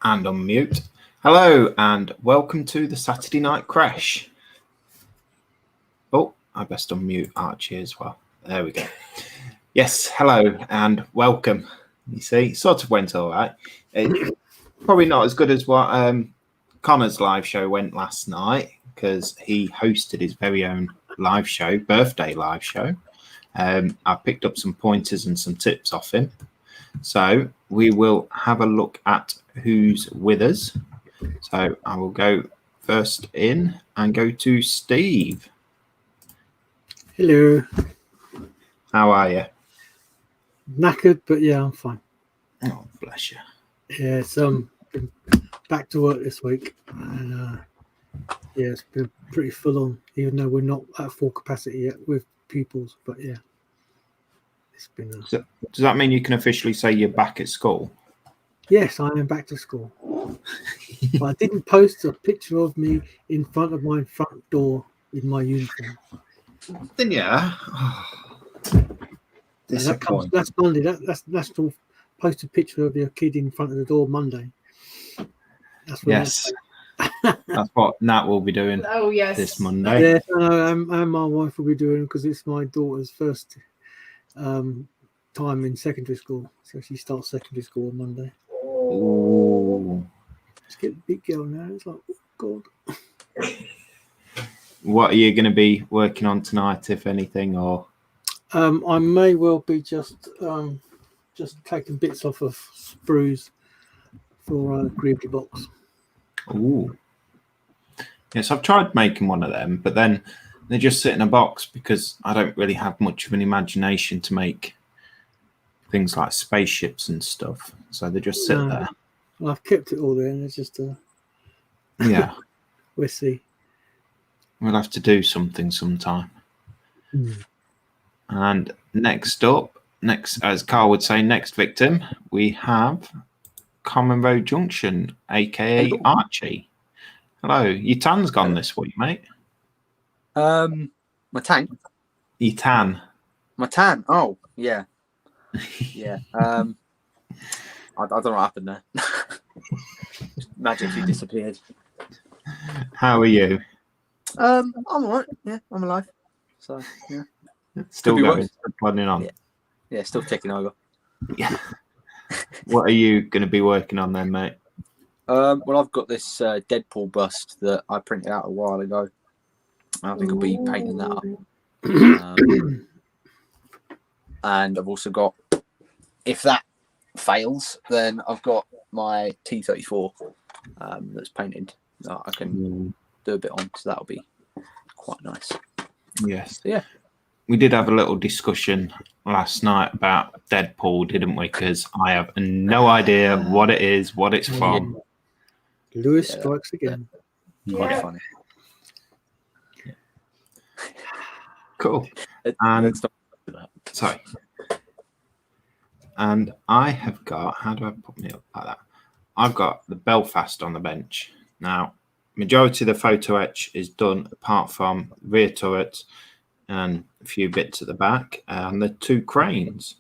And unmute. Hello and welcome to the Saturday Night Creche. Oh, I best unmute Archie as well. There we go. Yes, hello and welcome. You see, sort of went all right. Probably not as good as what Connor's live show went last night, because he hosted his very own live show, birthday live show. I picked up some pointers and some tips off him. So we will have a look at who's with us. So I will go first in and go to Steve. Hello. How are you? Knackered, but yeah, I'm fine. Oh, bless you. Yeah, been back to work this week, and yeah, it's been pretty full on. Even though we're not at full capacity yet with pupils, but yeah, it's been. So, does that mean you can officially say you're back at school? Yes, I am back to school. But I didn't post a picture of me in front of my front door in my uniform. Then yeah. Oh, that's Monday. That's to post a picture of your kid in front of the door Monday. That's when yes. That's what Nat will be doing. Oh yes, this Monday. Yeah, and my wife will be doing, because it's my daughter's first time in secondary school, so she starts secondary school on Monday. Ooh. She's getting a big girl now. It's like, oh God. What are you going to be working on tonight, if anything, or? I may well be just taking bits off of sprues for a Greebly box. Ooh. Yes, I've tried making one of them, but then they just sit in a box because I don't really have much of an imagination to make things like spaceships and stuff. So they just sit there. Well, I've kept it all there, and it's just yeah. We'll see. We'll have to do something sometime. And next up, as Karl would say, next victim, we have Common Road Junction, aka Archie. Hello, your tan's gone this week, mate. My tank. Your tan. My tan. Oh, yeah. Yeah. I don't know what happened there. Magically disappeared. How are you? I'm alright. Yeah, I'm alive. So yeah. Still going, still plodding on. Yeah, still ticking over. Yeah. What are you going to be working on then, mate? Well, I've got this Deadpool bust that I printed out a while ago. I think I'll be painting that up. And I've also got, if that fails, then I've got my T34 that's painted that I can do a bit on, so that'll be quite nice. Yes. So, yeah. We did have a little discussion last night about Deadpool, didn't we? Because I have no idea what it is, what it's from. Lewis strikes again. Quite funny. Yeah. Cool. Sorry. And I have got, how do I put me up like that? I've got the Belfast on the bench. Now, majority of the photo etch is done apart from rear turrets and a few bits at the back and the two cranes.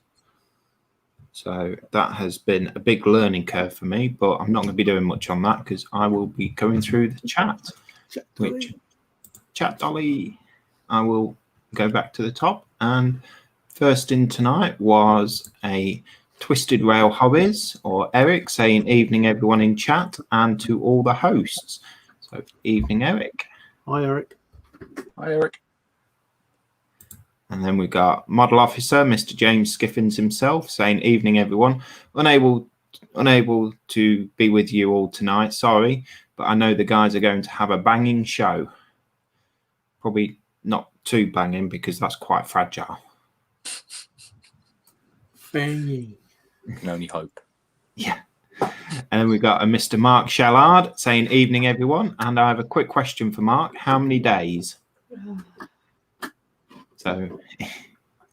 So that has been a big learning curve for me, but I'm not going to be doing much on that because I will be going through the chat. Chat Dolly. I will go back to the top, and first in tonight was a Twisted Rail Hobbies, or Eric, saying evening everyone in chat and to all the hosts. So evening, Eric. Hi, Eric. Hi, Eric. And then we got Model Officer, Mr. James Skiffins himself, saying evening everyone. Unable to be with you all tonight, sorry, but I know the guys are going to have a banging show. Probably not too banging because that's quite fragile. Banging. Can only hope. Yeah. And then we've got a Mr. Mark Shellard saying evening everyone. And I have a quick question for Mark. How many days? So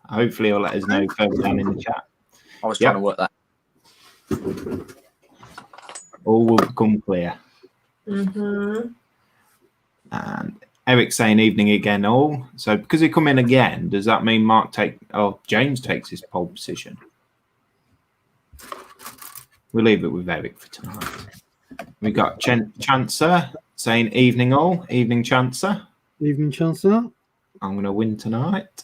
hopefully he'll let us know further down in the chat. I was trying to work that. All will become clear. And Eric saying evening again all. So because he come in again, does that mean James takes his pole position? We'll leave it with Eric for tonight. We got Chancer saying evening all. Evening Chancer. Evening, Chancellor. I'm going to win tonight.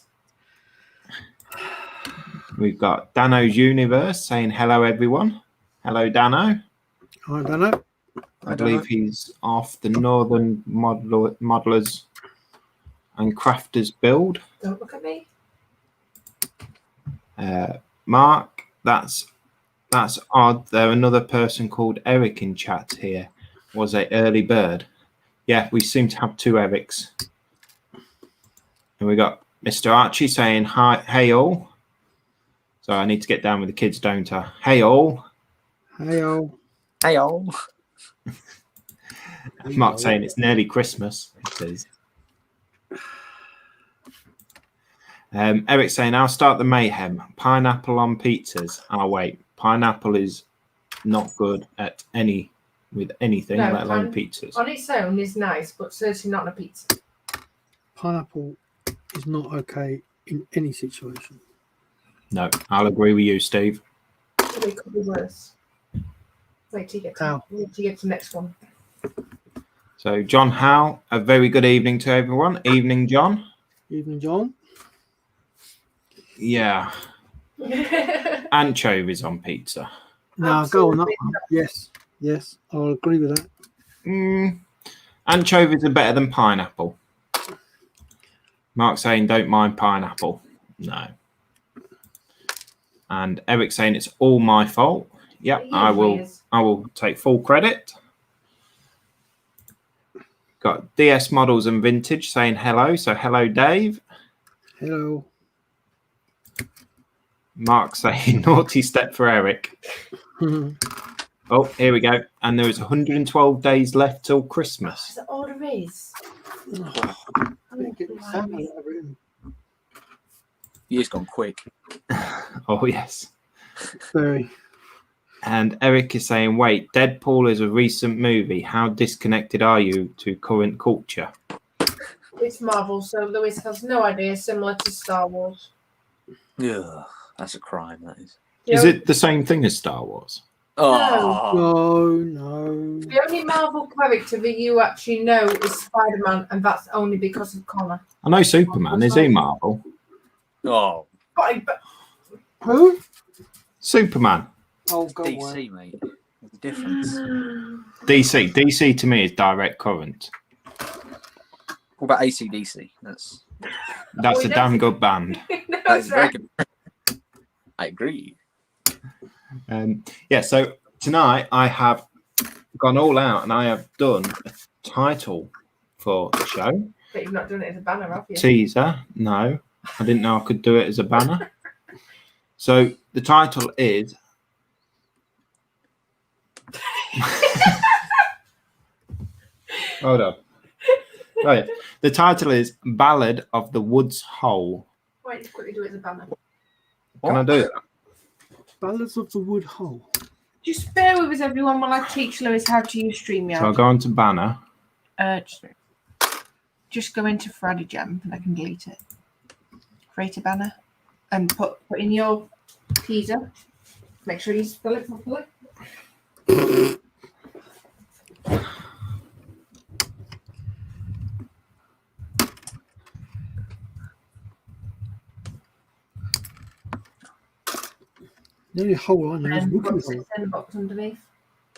We've got Dano's Universe saying hello everyone. Hello Dano. I don't know. I believe he's off the Northern Modelers and Crafters build. Don't look at me. Mark, that's odd. There's another person called Eric in chat here. Was a early bird. Yeah, we seem to have two Erics. And we got Mr. Archie saying hi, hey all. So I need to get down with the kids, don't I? Hey all. Hey, all. Hey, all. Mark saying it's nearly Christmas. It is. Eric saying I'll start the mayhem. Pineapple on pizzas. Oh wait, pineapple is not good at anything, No, let alone pizzas. On its own is nice, but certainly not on a pizza. Pineapple is not okay in any situation. No, I'll agree with you, Steve. It could be worse. Wait till you get to the next one. So John Howe, a very good evening to everyone. Evening, John. Evening, John. Yeah. Anchovies on pizza. No, go on that one. Yes, I'll agree with that. Anchovies are better than pineapple. Mark saying don't mind pineapple. No. And Eric saying it's all my fault. Yep, I will take full credit. Got DS Models and Vintage saying hello. So hello, Dave. Hello. Mark saying naughty step for Eric. Oh, here we go. And there is 112 days left till Christmas. Is that all there is? Year's gone quick. Oh, yes. Very. And Eric is saying, wait, Deadpool is a recent movie. How disconnected are you to current culture? It's Marvel, so Lewis has no idea, similar to Star Wars. Yeah, that's a crime, that is. Is it the same thing as Star Wars? Oh, No. The only Marvel character that you actually know is Spider-Man, and that's only because of Connor. I know Superman. Is he Marvel? oh. But Who? Superman. Oh, go away. DC, mate. There's a difference. DC. DC to me is direct current. What about AC/DC? That's That's a damn good band. that is very good. I agree. Yeah, so tonight I have gone all out and I have done a title for the show. But you've not done it as a banner, have you? Teaser. No, I didn't know I could do it as a banner. So the title is hold on. Right. The title is Ballad of the Woods Hole. Why don't you quickly do it as a banner? Can I do that? Ballads of the Wood Hole. Just bear with us, everyone, while I teach Lewis how to use StreamYard. So I'll go on to banner. Just go into Friday Jam and I can delete it. Create a banner and put in your teaser. Make sure you spell it properly. The only hole I know is And Wookiee put hole. the box underneath.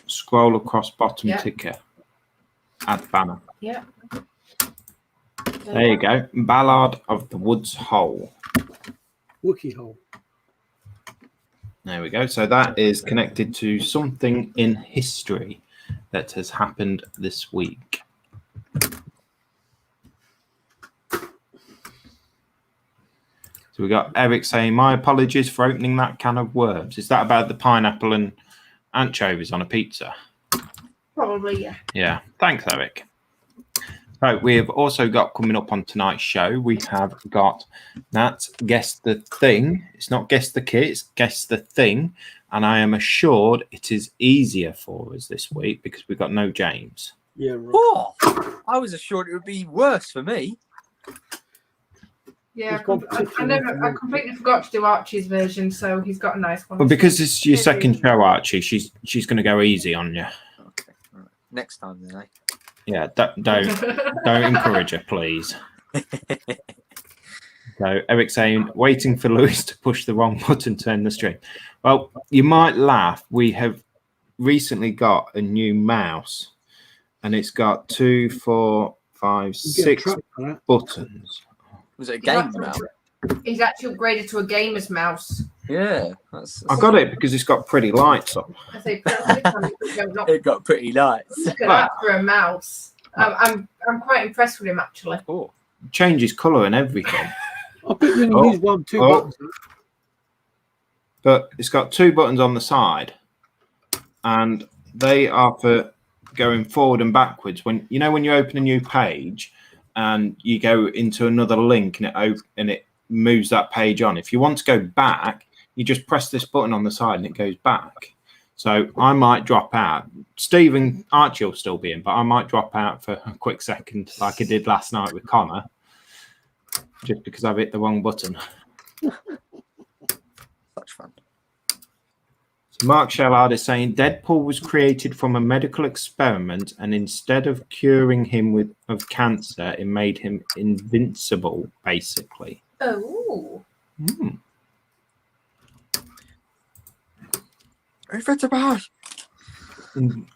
Scroll across bottom Yeah. ticker. Add banner. Yeah. There you go. Ballad of the Woods Hole. Wookiee hole. There we go. So that is connected to something in history that has happened this week. So we got Eric saying, my apologies for opening that can of worms. Is that about the pineapple and anchovies on a pizza? Probably, yeah. Yeah. Thanks, Eric. So we have also got coming up on tonight's show, we have got that Guess the Thing. It's not Guess the Kit, it's Guess the Thing. And I am assured it is easier for us this week because we've got no James. Yeah, right. Oh, I was assured it would be worse for me. Yeah, He's got I completely forgot to do Archie's version, so he's got a nice one. But because it's your second show, Archie, she's going to go easy on you. Okay. next time, then, eh? Yeah, don't encourage her, please. So Eric saying, waiting for Lewis to push the wrong button to end the stream. Well, you might laugh. We have recently got a new mouse, and it's got 2, 4, 5, You get a 6 truck for that. buttons. Was it a game mouse? He's actually upgraded to a gamer's mouse. Yeah, I got it because it's got pretty lights on. I say, look it got pretty nice. at that for a mouse. I'm quite impressed with him actually. Oh, Changes colour and everything. I bet you only use 2 buttons. But it's got 2 buttons on the side, and they are for going forward and backwards. When you open a new page and you go into another link and it moves that page on. If you want to go back, you just press this button on the side and it goes back. So I might drop out. Steve and Archie will still be in, but I might drop out for a quick second, like I did last night with Connor, just because I've hit the wrong button. such fun. So Mark Shellard is saying Deadpool was created from a medical experiment, and instead of curing him of cancer, it made him invincible, basically. Oh.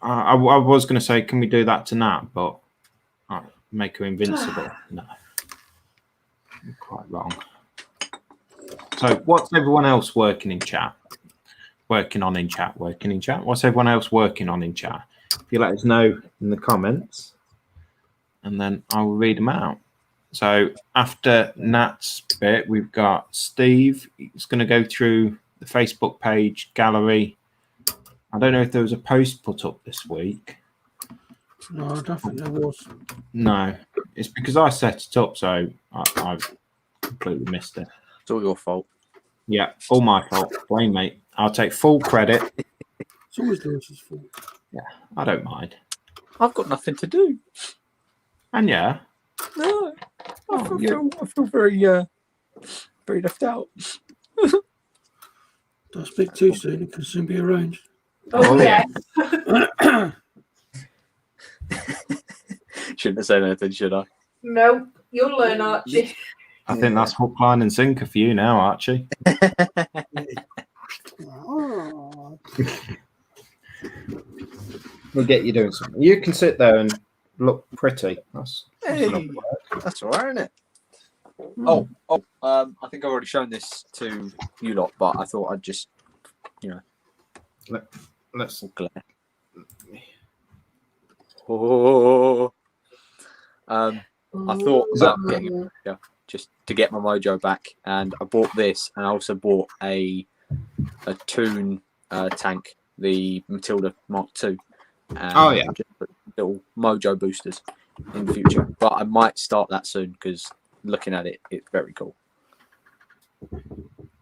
I was going to say, can we do that to Nat, but make her invincible? No. You're quite wrong. So what's everyone else working in chat? Working on in chat? What's everyone else working on in chat? If you let us know in the comments, and then I'll read them out. So after Nat's bit, we've got Steve. He's going to go through the Facebook page gallery. I don't know if there was a post put up this week. No, I don't think there was. No, it's because I set it up, so I've completely missed it. It's all your fault. Yeah, all my fault. Blame me. I'll take full credit. It's always Lewis's fault. Yeah, I don't mind. I've got nothing to do. And yeah, No, I feel very left out. Don't speak too soon. It can soon be arranged. Oh, yeah. Shouldn't have said anything, should I? No, you'll learn, Archie. I think that's hook, line, and sinker for you now, Archie. Oh. We'll get you doing something. You can sit there and look pretty. That's Hey, enough work. that's all right, isn't it? I think I've already shown this to you lot, but I thought I'd just, Let's. glare. Oh. I thought about getting just to get my mojo back, and I bought this, and I also bought a Toon tank, the Matilda Mark II. Oh, yeah. Just put little mojo boosters in the future, but I might start that soon because looking at it, it's very cool.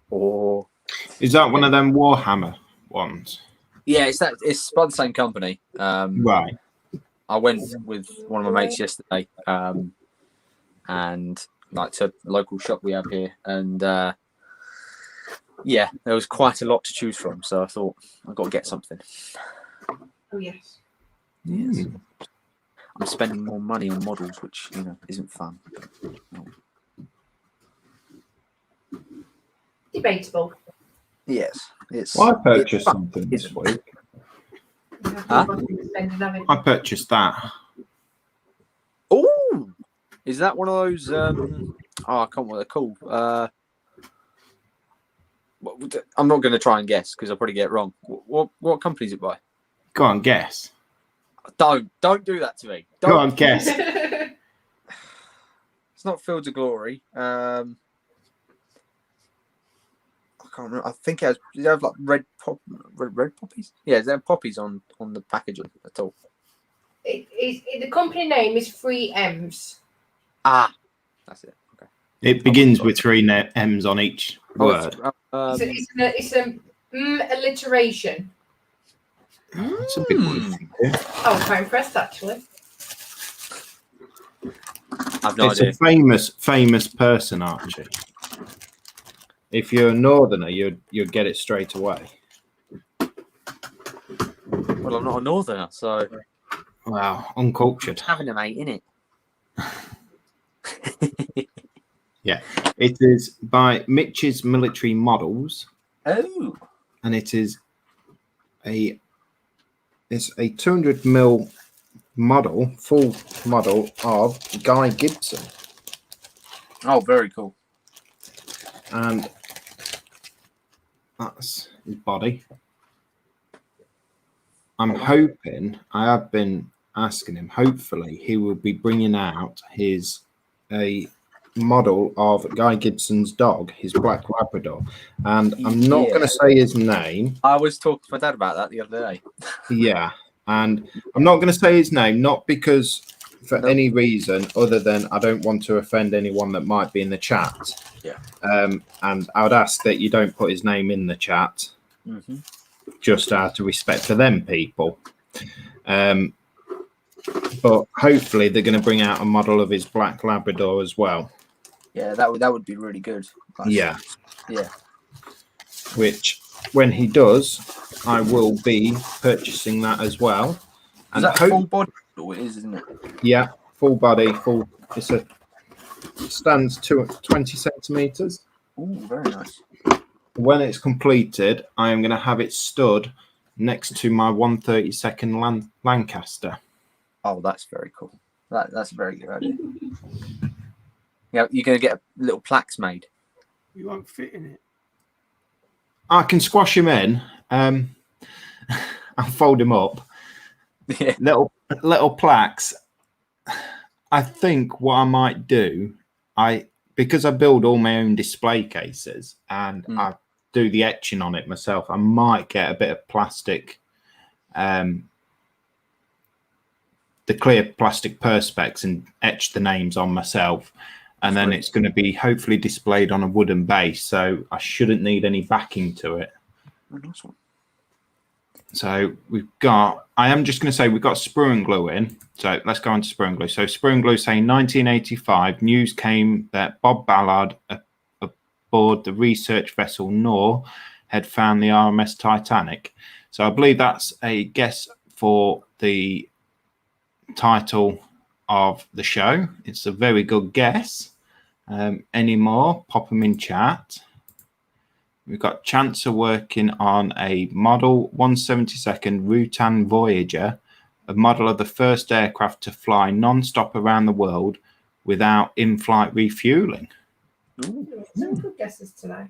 Or Is that one of them Warhammer ones? yeah, it's by the same company. Right. I went with one of my mates yesterday, and like to a local shop we have here, and yeah, there was quite a lot to choose from. So I thought I've got to get something. Oh, yes. Yes. I'm spending more money on models, which isn't fun. Debatable. Yes, it's. Well, I purchased it's fun. something this week. Huh? I purchased that. Oh, is that one of those? I can't remember what they're called. I'm not going to try and guess because I'll probably get it wrong. What company is it by? Go on, guess. Don't do that to me. Don't. Go on, guess. It's not Fields of Glory. I can't remember. I think it has. Does it have like red poppies? Yeah, there poppies on the packaging at all? The company name is 3M's. Ah, that's it. Okay. It begins with 3 M's on each word. It's an alliteration. That's a big one. I was quite impressed actually. I've no It's idea. a famous person, Archie. If you're a northerner, you'd get it straight away. Well, I'm not a northerner, so. Wow, uncultured. Having a mate, innit? Yeah, it is by Mitch's Military Models, Oh, and it's a 200mm model, full model of Guy Gibson, oh, very cool. and that's his body. I'm hoping, I have been asking him, hopefully he will be bringing out a model of Guy Gibson's dog, his black Labrador, and I'm not going to say his name. I was talking to my dad about that the other day. Yeah, and I'm not going to say his name, not because for any reason other than I don't want to offend anyone that might be in the chat. Yeah. And I would ask that you don't put his name in the chat, just out of respect for them people. But hopefully they're going to bring out a model of his black Labrador as well. Yeah, that would be really good. Yeah. Yeah. Which, when he does, I will be purchasing that as well. Is And that full body? It is, isn't it? Yeah, full body, full. It stands to 20 centimeters. Oh, very nice. When it's completed, I am going to have it stood next to my 132nd Lancaster. Oh, that's very cool. That's a very good idea. Yeah, you're going to get little plaques made. You won't fit in it. I can squash him in. I'll fold him up. Yeah. Little plaques. I think what I might do, because I build all my own display cases and I do the etching on it myself, I might get a bit of plastic, the clear plastic perspex, and etch the names on myself. And then it's going to be hopefully displayed on a wooden base, so I shouldn't need any backing to it. Oh, nice one. So we've got, I am just going to say we've got sprue and glue in. So let's go on to sprue and glue. So sprue and glue saying 1985, news came that Bob Ballard aboard the research vessel Nor had found the RMS Titanic. So I believe that's a guess for the title of the show. It's a very good guess. Any more? Pop them in chat. We've got Chancer working on a model 172nd Rutan Voyager, a model of the first aircraft to fly non-stop around the world without in-flight refueling. Some good guesses today.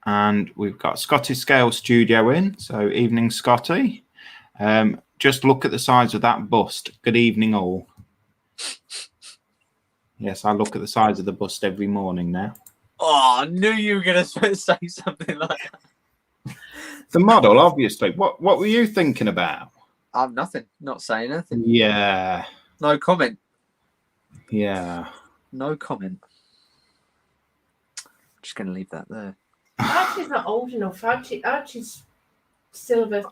And we've got Scotty Scale Studio in. So evening, Scotty. Just look at the size of that bust. Good evening, all. Yes, I look at the size of the bust every morning now. Oh, I knew you were going to say something like that. The model, obviously. What were you thinking about? I'm nothing. Not saying anything. Yeah. No comment. Yeah. No comment. Just going to leave that there. Archie's not old enough. Archie's still of an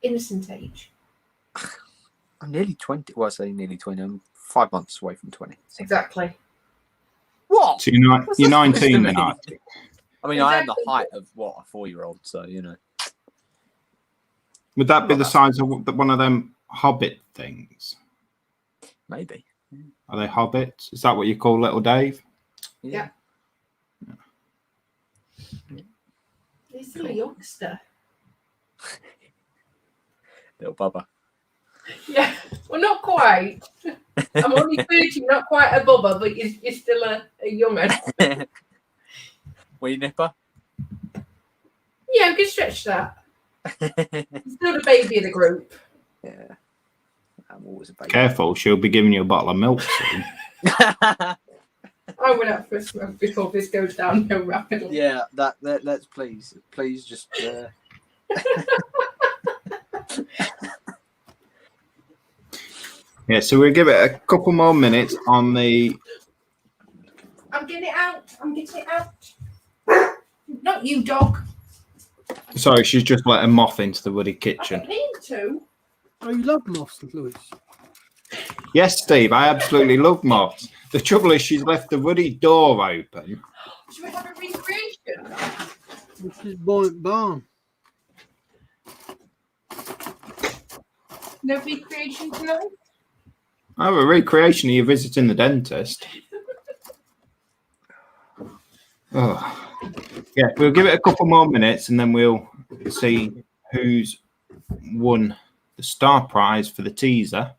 innocent age. I'm nearly 20. Well, I say nearly 20. I'm 5 months away from 20. Exactly. What? So you're 19 mean? now. I mean, I am the height of, what, a 4-year-old, so, you know. Would that be the size of one of them Hobbit things? Maybe. Are they Hobbits? Is that what you call little Dave? Yeah. He's still a youngster. Little Bubba. Yeah. Well, not quite. I'm only 30, not quite a bubba, but you're still a young'un. Wee nipper? Yeah, we can stretch that. He's still the baby of the group. Yeah. I'm always a baby. Careful, she'll be giving you a bottle of milk soon. I went out for a smoke before this goes downhill rapidly. Yeah, let's please just. Yeah, so we'll give it a couple more minutes on the. I'm getting it out. Not you, dog. Sorry, she's just let a moth into the woody I kitchen. don't need to. Oh, you love moths, Lewis. Yes, Steve, I absolutely love moths. The trouble is she's left the woody door open. Should we have a recreation? This is Buoyant Barn. No recreation tonight? Oh, a recreation of you visiting the dentist. Oh. Yeah, we'll give it a couple more minutes and then we'll see who's won the star prize for the teaser,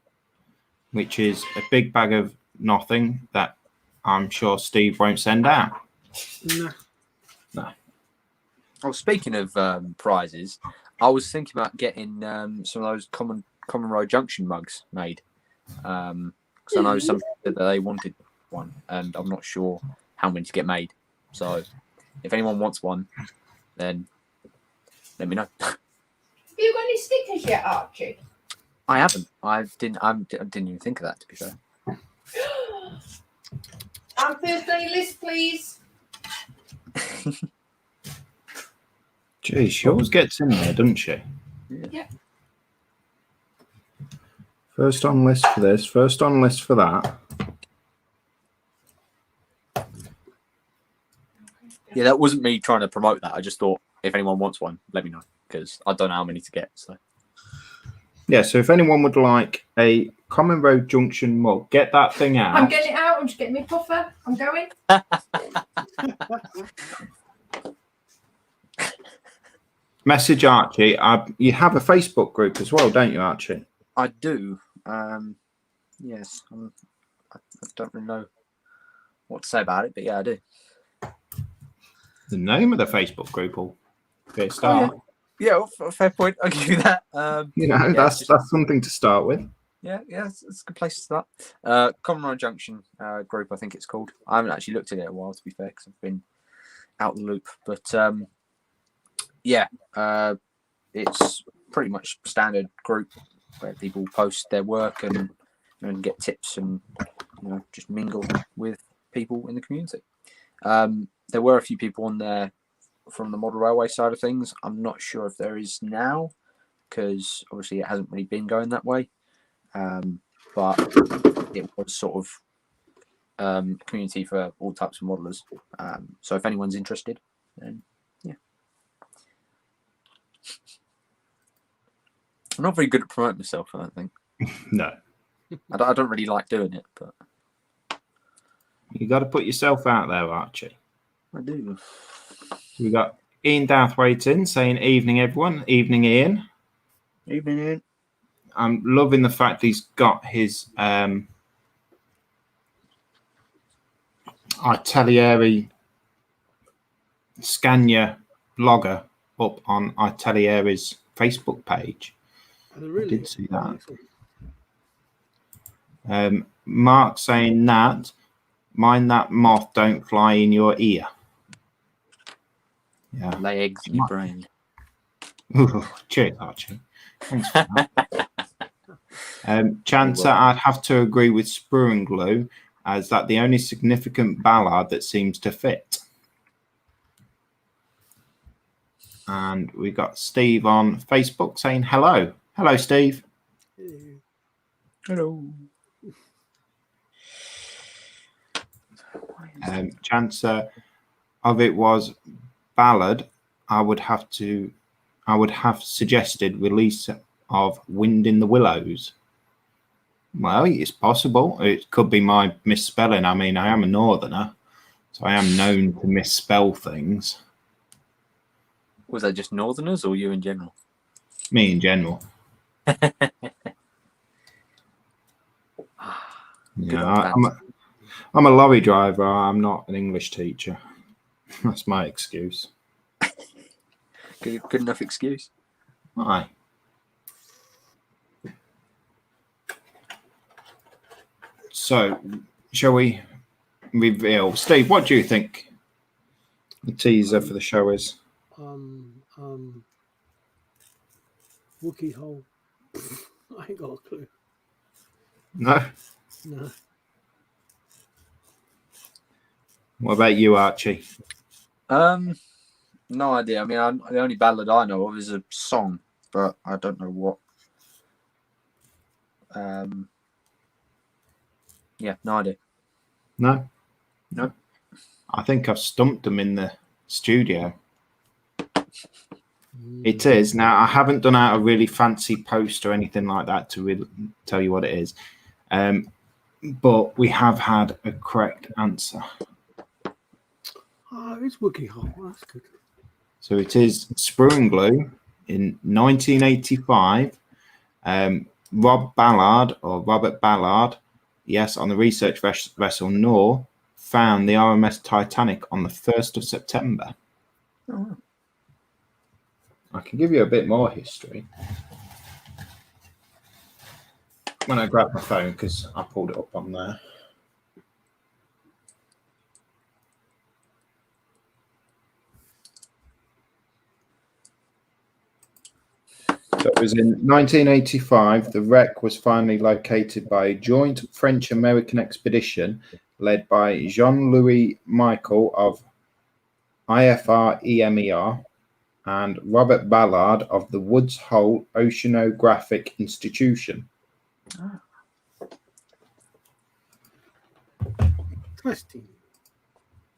which is a big bag of nothing that I'm sure Steve won't send out. No. Well, speaking of prizes, I was thinking about getting some of those Common Road Junction mugs made. Because I know some that they wanted one, and I'm not sure how many to get made. So, if anyone wants one, then let me know. Have you got any stickers yet, Archie? I haven't. I didn't even think of that, to be fair. I'm first on your list, please. Gee, she always gets in there, doesn't she? Yeah. First on list for this, first on list for that. Yeah, that wasn't me trying to promote that. I just thought if anyone wants one, let me know, because I don't know how many to get. So Yeah, so if anyone would like a Common Road Junction mug, get that thing out. I'm getting it out. I'm just getting my puffer. I'm going. Message Archie. You have a Facebook group as well, don't you, Archie? I do. Yes. I don't really know what to say about it, but yeah, I do. The name of the Facebook group will be a start. Yeah, well, fair point. I'll give you that. That's something to start with. Yeah, it's a good place to start. Common Road Junction group, I think it's called. I haven't actually looked at it in a while, to be fair, because I've been out the loop. But it's pretty much standard group where people post their work and get tips and just mingle with people in the community. There were a few people on there from the model railway side of things. I'm not sure if there is now, because obviously it hasn't really been going that way. But it was sort of community for all types of modelers. So if anyone's interested, then yeah. I'm not very good at promoting myself, I don't think. No. I don't really like doing it, but You got to put yourself out there, Archie. I do. We got Ian Douthwaite saying, "Evening, everyone. Evening, Ian. Evening, Ian. I'm loving the fact he's got his Atelieri Scania blogger up on Atelieri's Facebook page. Really? I did see that. Mark saying, Nat, mind that moth don't fly in your ear. Yeah. Lay eggs in your brain. Ooh, cheers, Archie. Thanks for that. Chancer, I'd have to agree with Sprue and Glue, as that the only significant Ballard that seems to fit. And we got Steve on Facebook saying hello. Hello, Steve. Hello. Chancer, of it was Ballard, I would have suggested release of Wind in the Willows. Well, it's possible. It could be my misspelling. I mean, I am a northerner, so I am known to misspell things. Was that just northerners or you in general? Me in general. Yeah, I'm a lorry driver. I'm not an English teacher. That's my excuse. Good enough excuse. Aye. So, shall we reveal? Steve, what do you think the teaser for the show is? Wookie hole. I ain't got a clue. No? No. What about you, Archie? No idea. I mean, the only ballad I know of is a song, but I don't know what. Yeah, no idea. No? No. I think I've stumped them in the studio. It is. Now, I haven't done out a really fancy post or anything like that to really tell you what it is. But we have had a correct answer. Oh, it's Wookie Hole. That's good. So it is Sprue and Glue in 1985. Robert Ballard, yes, on the research vessel Nor, found the RMS Titanic on the 1st of September. Oh. I can give you a bit more history. When I grab my phone, because I pulled it up on there. So it was in 1985, the wreck was finally located by a joint French-American expedition led by Jean-Louis Michel of IFR-EMER and Robert Ballard of the Woods Hole Oceanographic Institution. Ah. Interesting.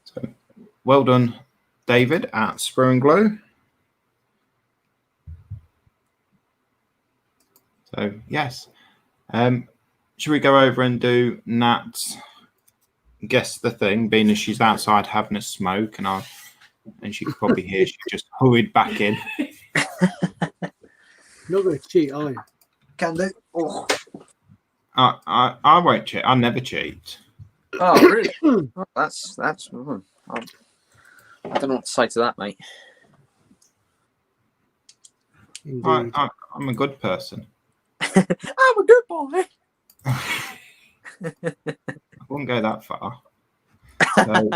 So, well done, David, at Sprue and Glue. So, yes. Should we go over and do Nat's guess the thing, being as she's outside having a smoke and she could probably hear she just hurried back in. Not going to cheat, are you? Can do. Oh, I won't cheat. I never cheat. oh really? Oh, that's. I don't know what to say to that, mate. Indeed. I'm a good person. I'm a good boy. I wouldn't go that far. So,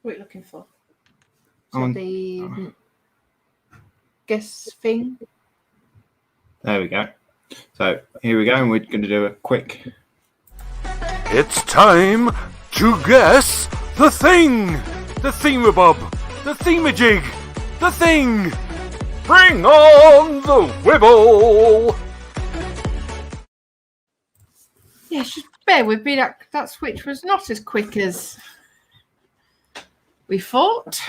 What are you looking for? I want- The guess thing. there we go. So here we go, and we're going to do a quick. It's time to guess the thing! The themabob! The themajig! The thing! Bring on the wibble! Yeah, just bear with me. That switch was not as quick as we thought.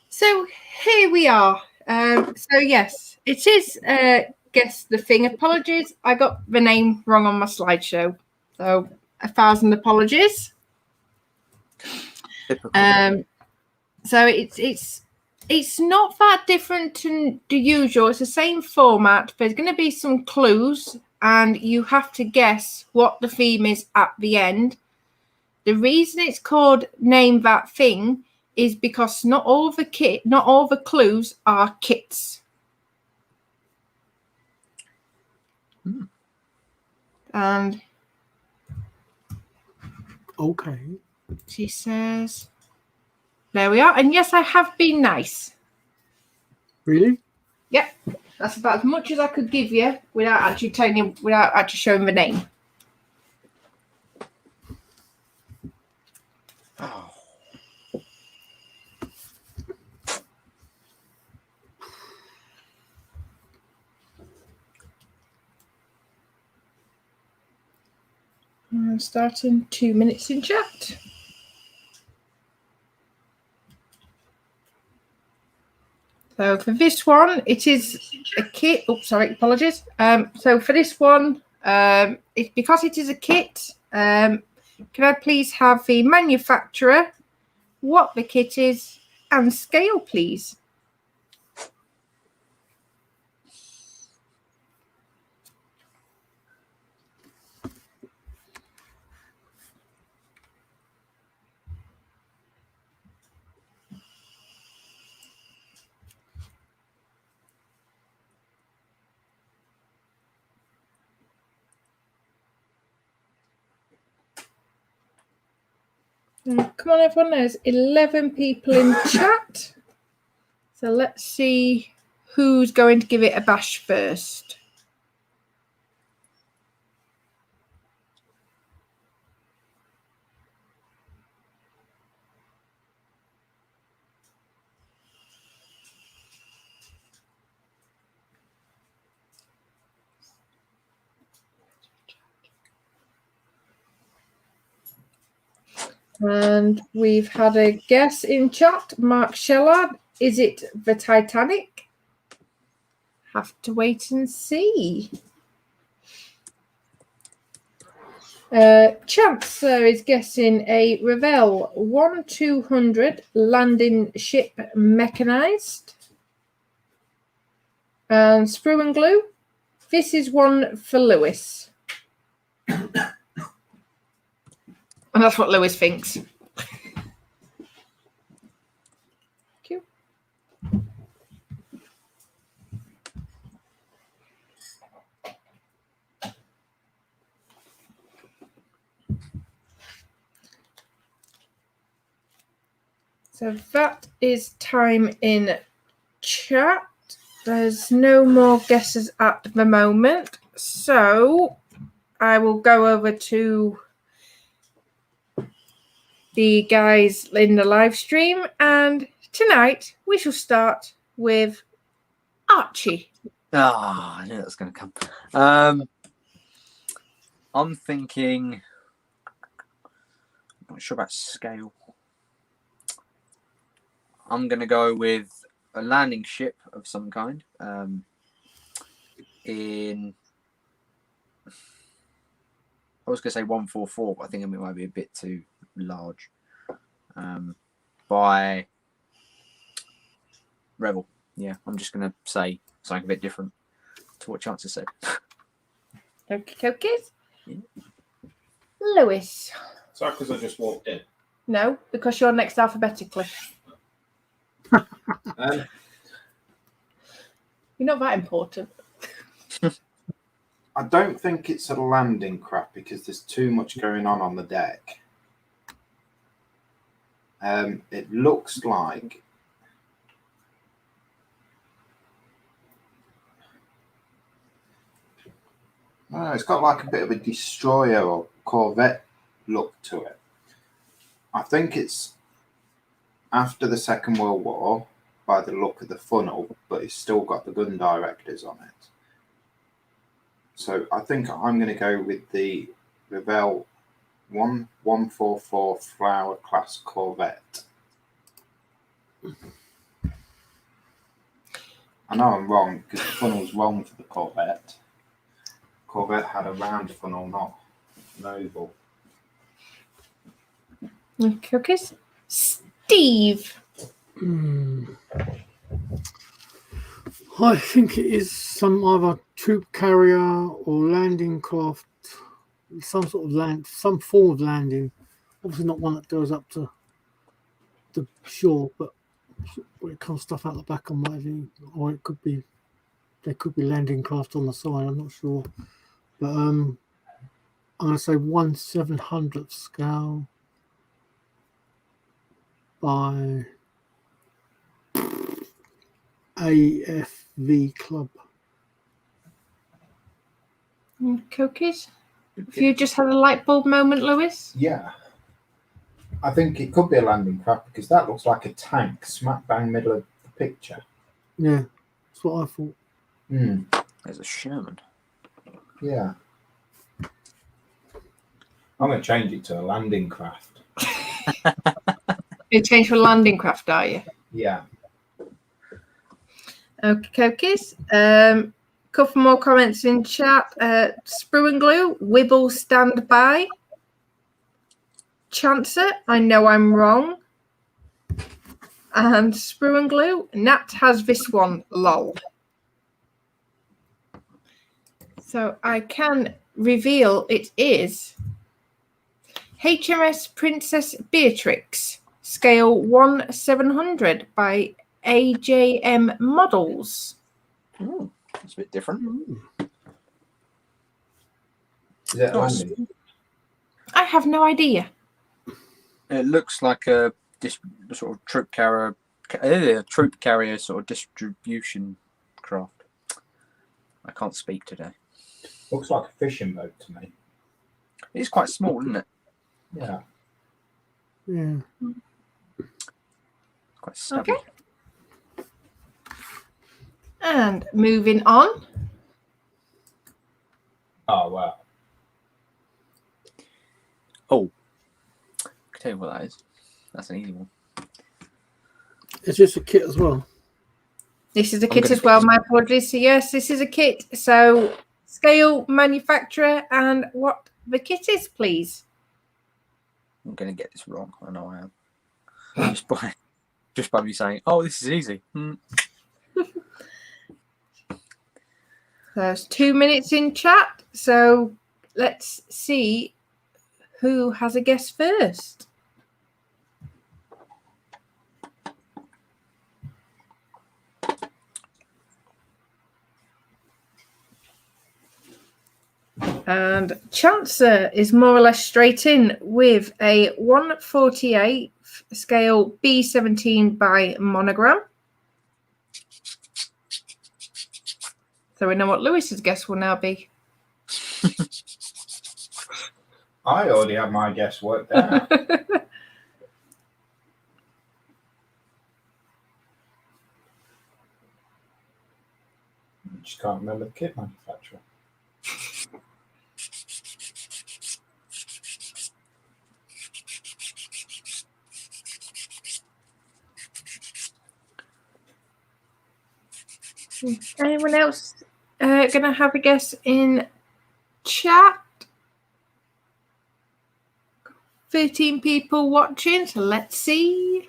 So here we are. So yes, it is guess the thing. Apologies, I got the name wrong on my slideshow. So 1,000 apologies. So it's not that different to the usual. It's the same format. There's going to be some clues, and you have to guess what the theme is at the end. The reason it's called Name That Thing is because not all the clues are kits. And Okay. she says, there we are. And yes, I have been nice. Really? Yep. That's about as much as I could give you without actually showing the name. Oh. I'm starting 2 minutes in chat. So for this one, it is a kit. Oh, sorry, apologies. So for this one, because it is a kit, can I please have the manufacturer, what the kit is, and scale, please? Come on, everyone. There's 11 people in chat. So let's see who's going to give it a bash first. And we've had a guess in chat, Mark Shellard. Is it the Titanic? Have to wait and see. Chancellor is guessing a Revell 1200 landing ship mechanized. And Sprue and Glue, this is one for Lewis. And that's what Lewis thinks. Cute. So that is time in chat. There's no more guesses at the moment. So I will go over to the guys in the live stream. And tonight we shall start with Archie. I knew that was going to come. I'm thinking. I'm not sure about scale. I'm going to go with a landing ship of some kind. I was going to say 144, but I think it might be a bit too large. By Revel. Yeah, I'm just going to say something a bit different to what Chancellor said. Okay. Yeah. Lewis. Sorry, because I just walked in. No, because you're next alphabetically. Um, You're not that important. I don't think it's a landing craft because there's too much going on the deck. It looks like it's got like a bit of a destroyer or corvette look to it. I think it's after the Second World War by the look of the funnel, but it's still got the gun directors on it. So I think I'm going to go with the Revell 144 Flower Class Corvette. I know I'm wrong because the funnel's wrong for the Corvette. Corvette had a round funnel, not an oval. Okay. Steve. I think it is some either troop carrier or landing craft, some sort of some form of landing. Obviously not one that goes up to the shore, but when it comes stuff out the back on my view, or there could be landing craft on the side. I'm not sure, but I'm going to say 1/700th scale by AFV Club. Cookies. Have you just had a light bulb moment, Lewis? Yeah. I think it could be a landing craft because that looks like a tank smack bang middle of the picture. Yeah, that's what I thought. There's a Sherman. Yeah. I'm going to change it to a landing craft. You changed for landing craft, are you? Yeah. Okay. Couple more comments in chat. Sprue and Glue, Wibble stand by. Chancer, I know I'm wrong. And Sprue and Glue, Nat has this one, lol. So I can reveal it is HMS Princess Beatrix, scale 1/700 by AJM Models. That's a bit different. Is it a landing? I have no idea. It looks like a sort of troop carrier sort of distribution craft. I can't speak today. Looks like a fishing boat to me. It's quite small, isn't it? Yeah. Yeah. Quite stubby. Okay. And moving on. Oh, wow. Oh, tell you what that is. That's an easy one. It's just a kit as well. This is a I'm kit gonna as well. guess. My apologies. So yes, this is a kit. So scale, manufacturer, and what the kit is, please. I'm going to get this wrong. I know I am. Just by me saying, oh, this is easy. There's 2 minutes in chat. So let's see who has a guess first. And Chancer is more or less straight in with a 1/48 scale B17 by monogram. So we know what Lewis's guess will now be. I already have my guess worked out. Just can't remember the kit manufacturer. Anyone else going to have a guess in chat? 13 people watching, so let's see.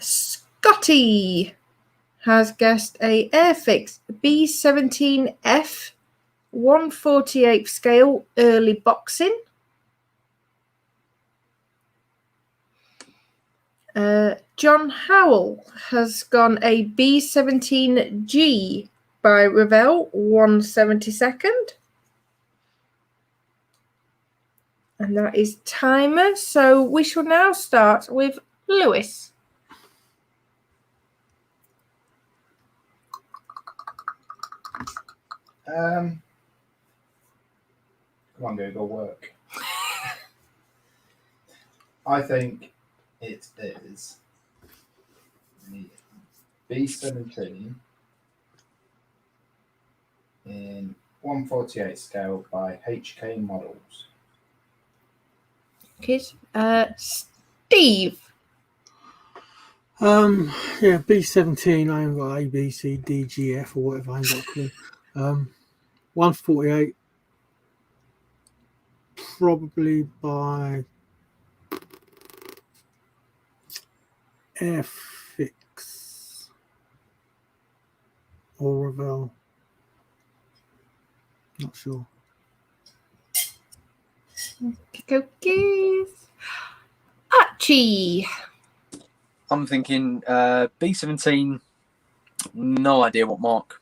Scotty has guessed a Airfix B17F 1/48 scale early boxing. John Howell has gone a B17G by Revell 1/72. And that is timer. So we shall now start with Lewis. Come on, Google, work. I think it is the B17 in 1/48 scale by HK Models. Okay. Steve. Yeah, B17. I ain't got A, B, C, D, G, F, or whatever. I ain't got a clue. 1/48, probably by Airfix or Revell. Not sure. Cookies. Archie. I'm thinking B17, no idea what mark.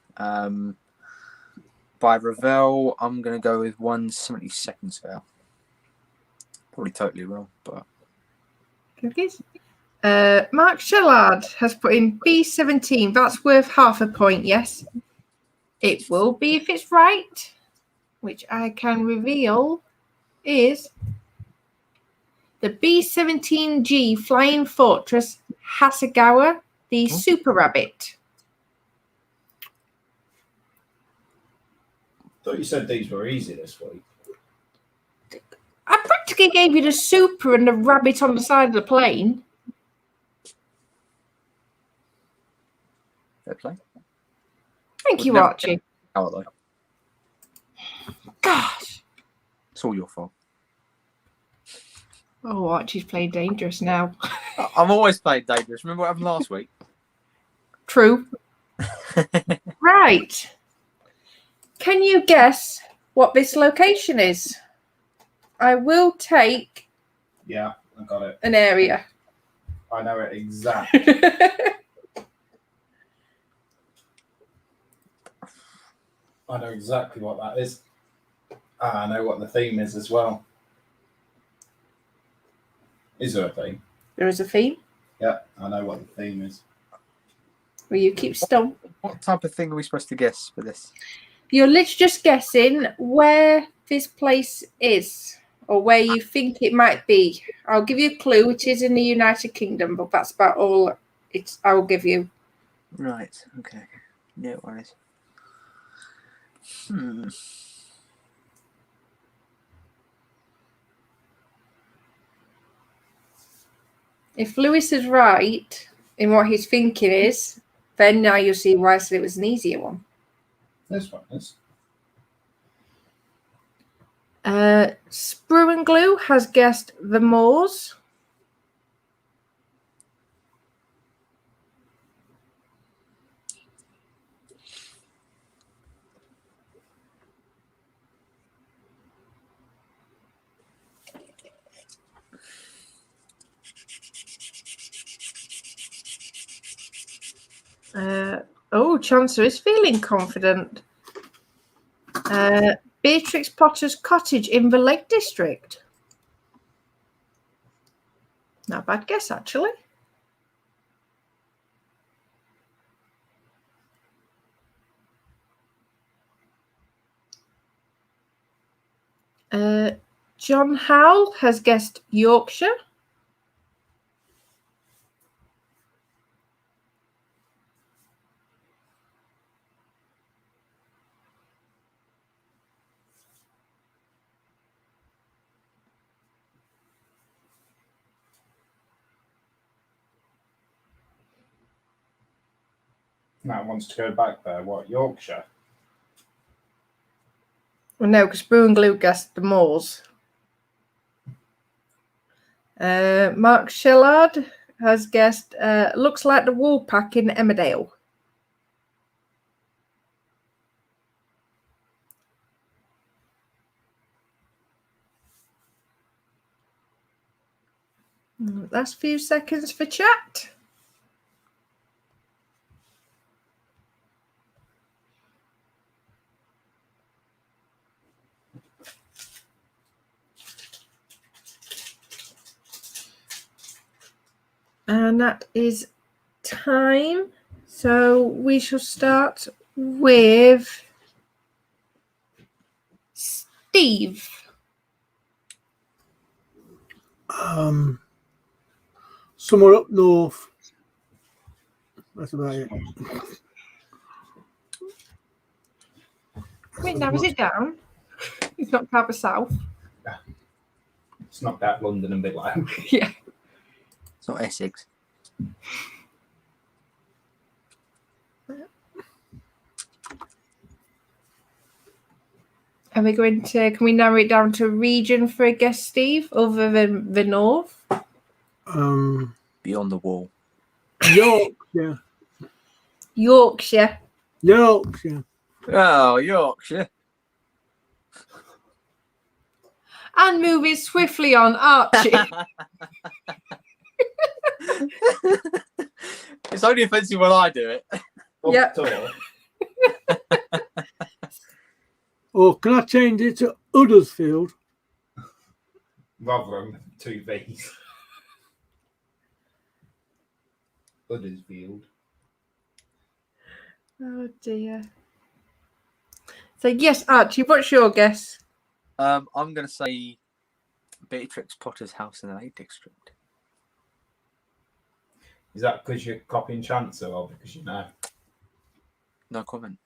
By Revell, I'm going to go with 1/72 scale. Probably totally wrong, but... Cookies. Mark Shellard has put in B17. That's worth half a point, yes. It will be if it's right, which I can reveal is the B17G Flying Fortress Hasegawa, the Super Rabbit. Thought you said these were easy this week. I practically gave you the super and the rabbit on the side of the plane. Fair play. Thank you, Never- Archie. How are they? Gosh. It's all your fault. Oh, Archie's playing dangerous now. I'm always playing dangerous. Remember what happened last week? True. Right. Can you guess what this location is? I will take Yeah, I got it. an area. I know it exactly. I know exactly what that is. I know what the theme is as well. Is there a theme? There is a theme. Yeah, I know what the theme is. Will you keep still? What type of thing are we supposed to guess for this? You're literally just guessing where this place is. or where you think it might be. I'll give you a clue, which is in the United Kingdom, but that's about all I will give you. Right. Okay. No worries. If Lewis is right in what his thinking is, then now you'll see why I said it was an easier one. This one is. Sprue and Glue has guessed the Moors. Chancellor is feeling confident. Beatrix Potter's cottage in the Lake District. Not a bad guess, actually. John Howell has guessed Yorkshire. Matt wants to go back there. What, Yorkshire? Well, no, because Sprue and Glue guessed the Moors. Mark Shellard has guessed looks like the Woolpack in Emmerdale. Last few seconds for chat. And that is time. So we shall start with Steve. Somewhere up north. That's about it. Wait, now is it down? It's not further south. It's not that London and below. Yeah. It's not Essex. Are we going to, can we narrow it down to region for a guess, Steve, other than the north? Beyond the wall. Yorkshire. Yorkshire. Yorkshire. Oh, Yorkshire. And moving swiftly on, Archie. It's only offensive when I do it. Yep. Or can I change it to Huddersfield? Rather than 2 V's. Huddersfield. Oh dear. So yes, Archie, what's your guess? I'm going to say Beatrix Potter's house in the Lake District. Is that because you're copying Chancellor or because you know? No comment.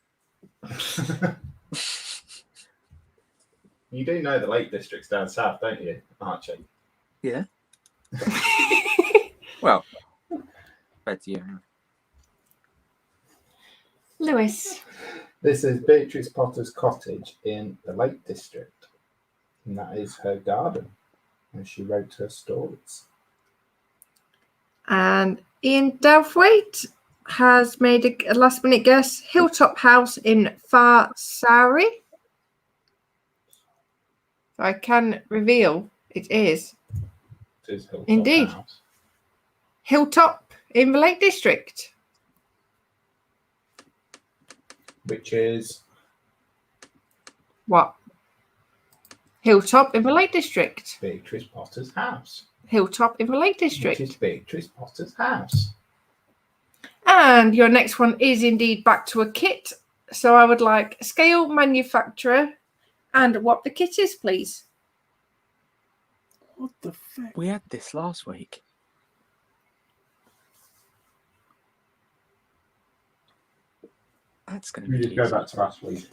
You do know the Lake District's down south, don't you, Archie? Yeah. Well, bad to you. Lewis. This is Beatrix Potter's cottage in the Lake District. And that is her garden. And she wrote her stories. And Ian Douthwaite has made a last minute guess. Hilltop House in Far Surrey. I can reveal it is. It is Hilltop Indeed. House. Hilltop in the Lake District. Which is What? Hilltop in the Lake District. Beatrice Potter's house. Hilltop in the Lake District. Which is Beatrice Potter's house. And your next one is indeed back to a kit. So I would like scale, manufacturer, and what the kit is, please. What the fuck? We had this last week. That's going to We be just go easy. back to last week.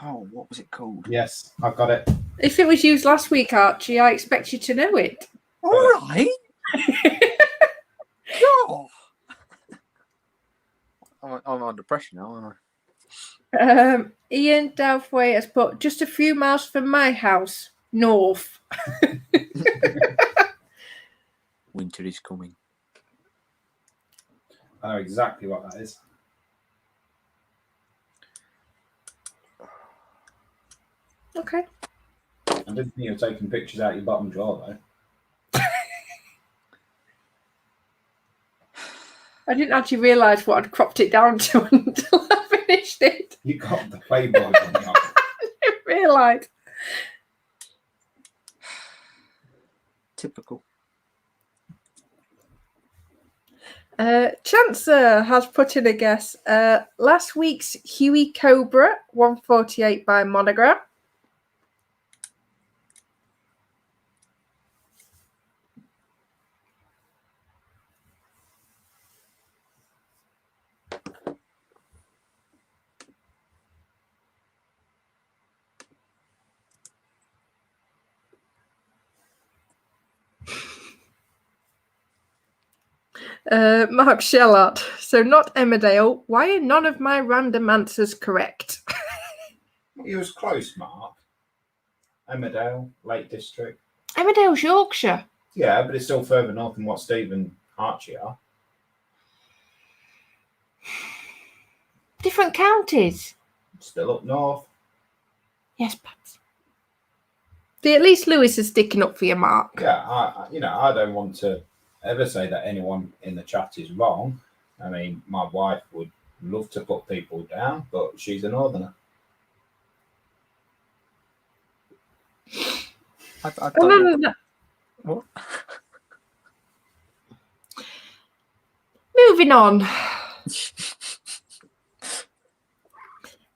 Oh, what was it called? Yes, I've got it. If it was used last week, Archie, I expect you to know it. All right. Oh. I'm under pressure now, aren't I? Ian Douthway has put just a few miles from my house, north. Winter is coming. I know exactly what that is. Okay. I didn't think you were taking pictures out your bottom drawer, though. I didn't actually realise what I'd cropped it down to until I finished it. You got the Playboy on the arm. I didn't realise. Typical. Chancer has put in a guess. Last week's Huey Cobra 148 by Monogram. Mark Shellart. So not Emmerdale. Why are none of my random answers correct? He was close, Mark. Emmerdale, Lake District. Emmerdale's Yorkshire. Yeah, but it's still further north than what Steve and Archie are. Different counties. Still up north. Yes, but see, at least Lewis is sticking up for you, Mark. Yeah, I don't want to ever say that anyone in the chat is wrong. I mean, my wife would love to put people down, but she's a northerner. I Oh, don't no. What? Moving on.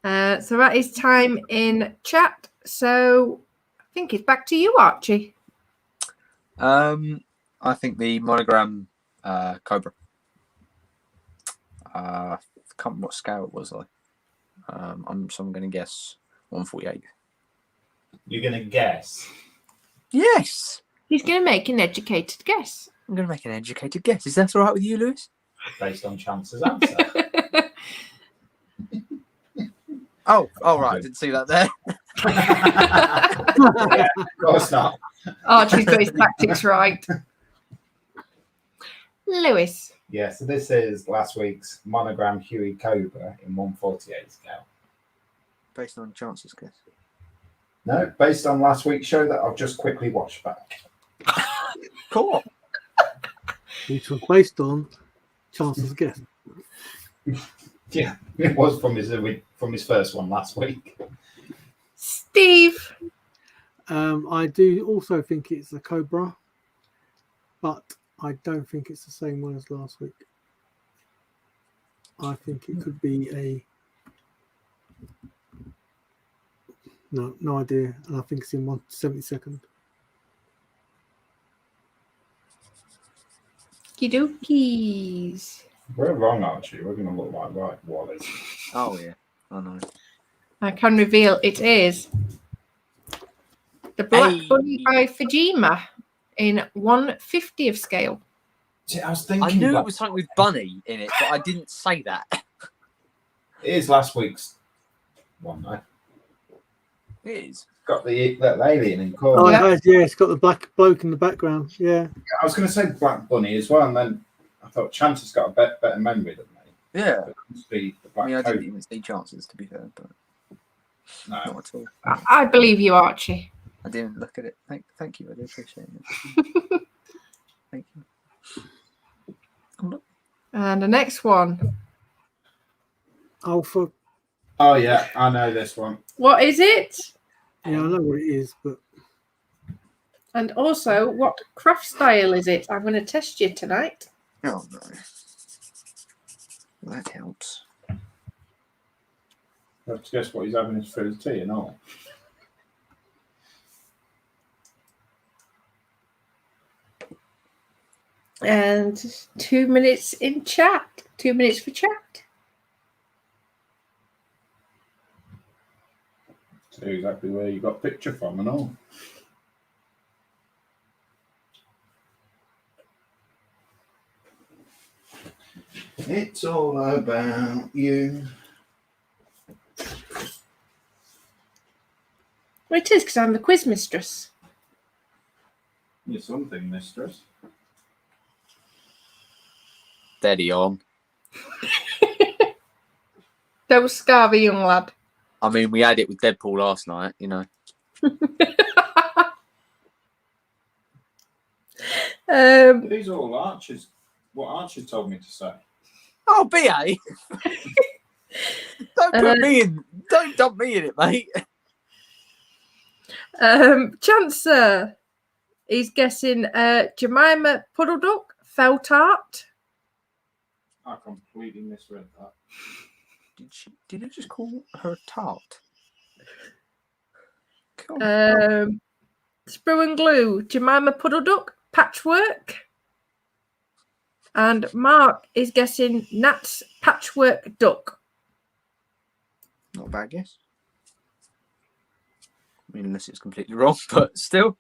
So that is time in chat. So I think it's back to you, Archie. I think the Monogram Cobra. I can't remember what scale it was though. I'm going to guess 148. You're going to guess. Yes, He's going to make an educated guess. I'm going to make an educated guess. Is that all right with you, Lewis? Based on Chance's answer. Oh, right. I didn't see that there. Yeah, of course not. Archie's got his tactics right. Lewis. Yeah, so this is last week's Monogram Huey Cobra in 148 scale. Based on Chance's guess. No, based on last week's show that I've just quickly watched back. Cool. Which was based on Chance's guess. Yeah, it was from his first one last week. Steve. I do also think it's a Cobra, but I don't think it's the same one as last week. I think it could be a no idea, and I think it's in 172nd. Okey-dokies. We're wrong, Archie. We're going to look like right Wallace. Oh, yeah. I know. I can reveal it is the Black Bunny by Fujima in 150 of scale. See, I was thinking. I knew it was something with Bunny in it, but I didn't say that. It is last week's one, though. It is. Got the alien in core. Oh, Yeah. yeah, it's got the black bloke in the background. Yeah. I was going to say Black Bunny as well, and then I thought Chance has got a better memory than me. Yeah. But it must be the I Black mean, I didn't Cobra. even see Chance's, to be fair, but No. not at all. I believe you, Archie. I didn't look at it. Thank you. I do appreciate it. Thank you. And the next one. Alpha. Oh, yeah, I know this one. What is it? Yeah, I know what it is, but And also, what craft style is it? I'm going to test you tonight. Oh, no. That helps. Let's guess what he's having for his tea and all. And 2 minutes in chat. 2 minutes for chat. So exactly where you got picture from and all. It's all about you. Well, it is because I'm the quiz mistress. You're something, mistress. Steady on. Don't scar the young lad. I mean, we had it with Deadpool last night, you know. These are all Archie's. What Archie told me to say. Oh, BA! Don't put me in. Don't dump me in it, mate. Chancer is guessing Jemima Puddle Duck, Felt Art. I completely misread that. Did you just call her a tart? Cool. Sprue and Glue, Jemima Puddle Duck, Patchwork. And Mark is guessing Nat's Patchwork Duck. Not a bad guess. I mean, unless it's completely wrong, but still.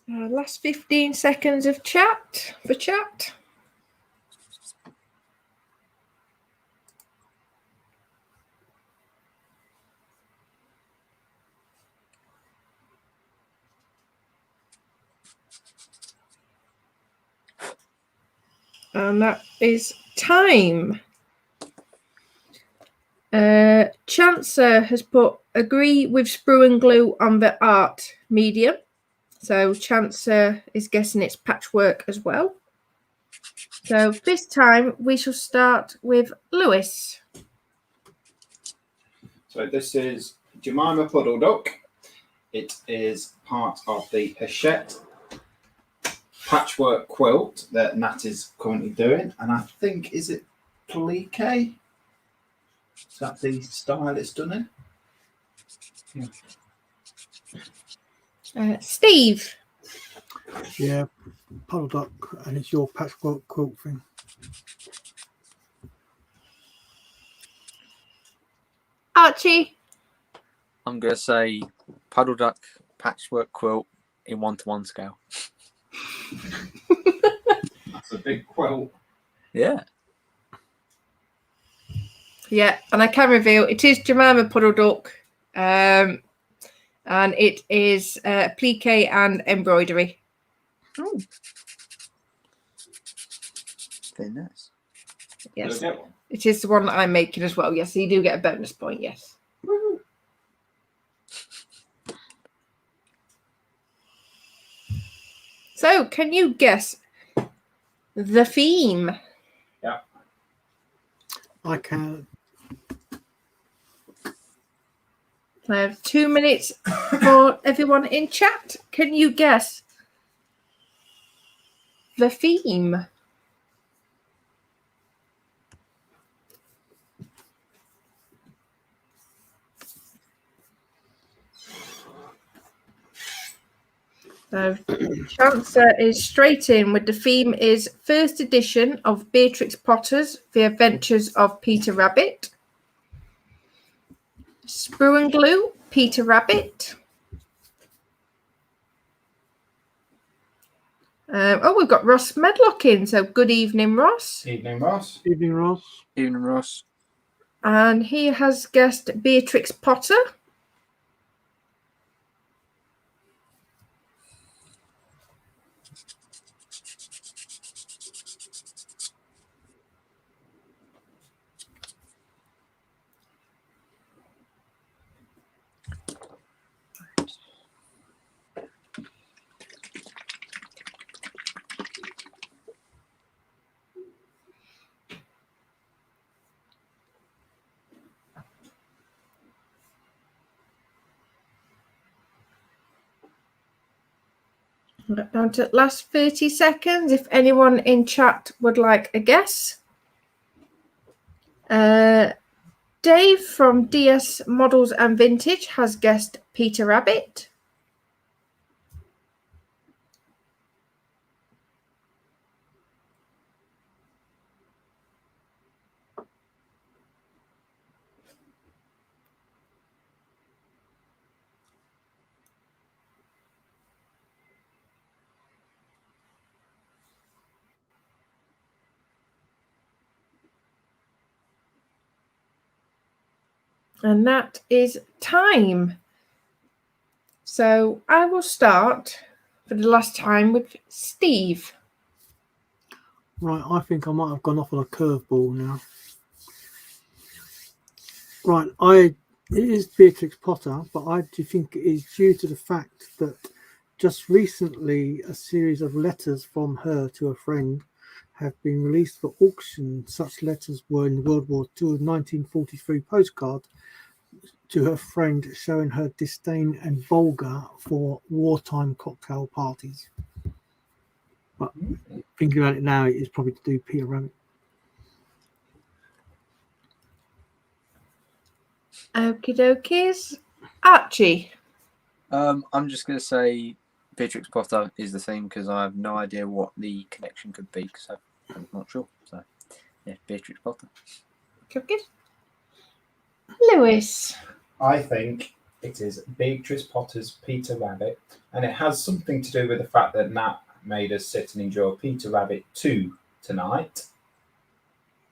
Last 15 seconds of chat for chat. And that is time. Chancer has put agree with Sprue and Glue on the art medium. So Chancer is guessing it's patchwork as well. So this time we shall start with Lewis. So this is Jemima Puddle Duck. It is part of the Hachette patchwork quilt that Nat is currently doing. And I think, is it plique? Is that the style it's done in? Yeah. Steve. Yeah, Puddle Duck, and it's your patchwork quilt thing. Archie. I'm going to say Puddle Duck patchwork quilt in 1-to-1 scale. That's a big quilt. Yeah. Yeah, and I can reveal it is Jemima Puddle Duck. And it is plique and embroidery. Oh. Very nice. Yes, Did I get one? it is the one that I'm making as well. Yes, so you do get a bonus point. Yes. Woo-hoo. So, can you guess the theme? Yeah. I can. I have 2 minutes for everyone in chat. Can you guess the theme? So, Chancer is straight in with the theme is first edition of Beatrix Potter's The Adventures of Peter Rabbit. Sprue and Glue, Peter Rabbit. We've got Ross Medlock in, so good evening, Ross. Evening, Ross. Evening, Ross. Evening, Ross. And he has guessed Beatrix Potter. Down to last 30 seconds. If anyone in chat would like a guess. Dave from DS Models and Vintage has guessed Peter Rabbit. And that is time. So I will start for the last time with Steve. Right, I think I might have gone off on a curveball now. Right, it is Beatrix Potter, but I do think it is due to the fact that just recently a series of letters from her to a friend have been released for auction. Such letters were in World War II 1943 postcard to her friend showing her disdain and vulgar for wartime cocktail parties. But thinking about it now, it is probably to do Peter Rabbit. Okie dokies. Archie. I'm just going to say Beatrix Potter is the theme because I have no idea what the connection could be, so I'm not sure. So, yeah, Beatrix Potter. Good. Lewis. I think it is Beatrice Potter's Peter Rabbit, and it has something to do with the fact that Nat made us sit and enjoy Peter Rabbit 2 tonight.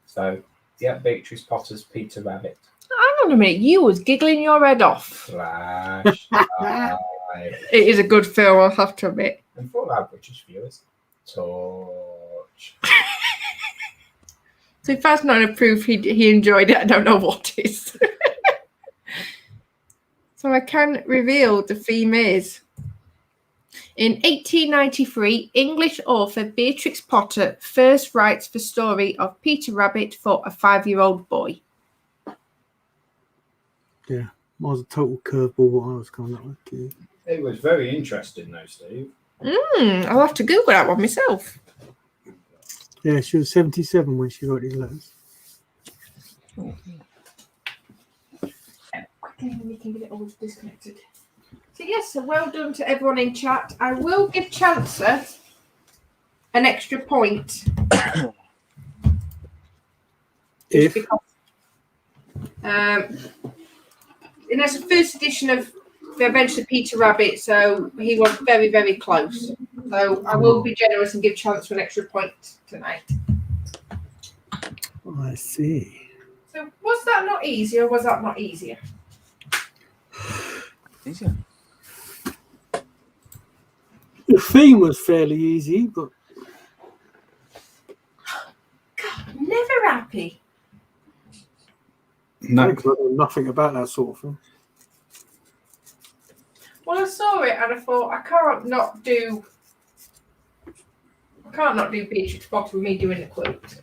So, yeah, Beatrice Potter's Peter Rabbit. Hang on a minute, you was giggling your head off. Flash. It is a good film, I'll have to admit. And for our British viewers, Torch. So if that's not a proof he enjoyed it, I don't know what is. So I can reveal the theme is. In 1893, English author Beatrix Potter first writes the story of Peter Rabbit for a 5-year-old boy. Yeah, that was a total curveball what I was going up with. It was very interesting though, Steve. I'll have to Google that one myself. Yeah, she was 77 when she wrote these letters. We can get it all disconnected. So yes, so well done to everyone in chat. I will give Chancellor an extra point. If Because, and that's the first edition of the Adventure of Peter Rabbit, so he was very, very close. So I will be generous and give Chancellor an extra point tonight. I see. So was that not easy, or was that not easier? Easier. The theme was fairly easy, but God, I'm never happy. No, I know nothing about that sort of thing. Well, I saw it and I thought I can't not do Beatrix Potter with me doing the quilt.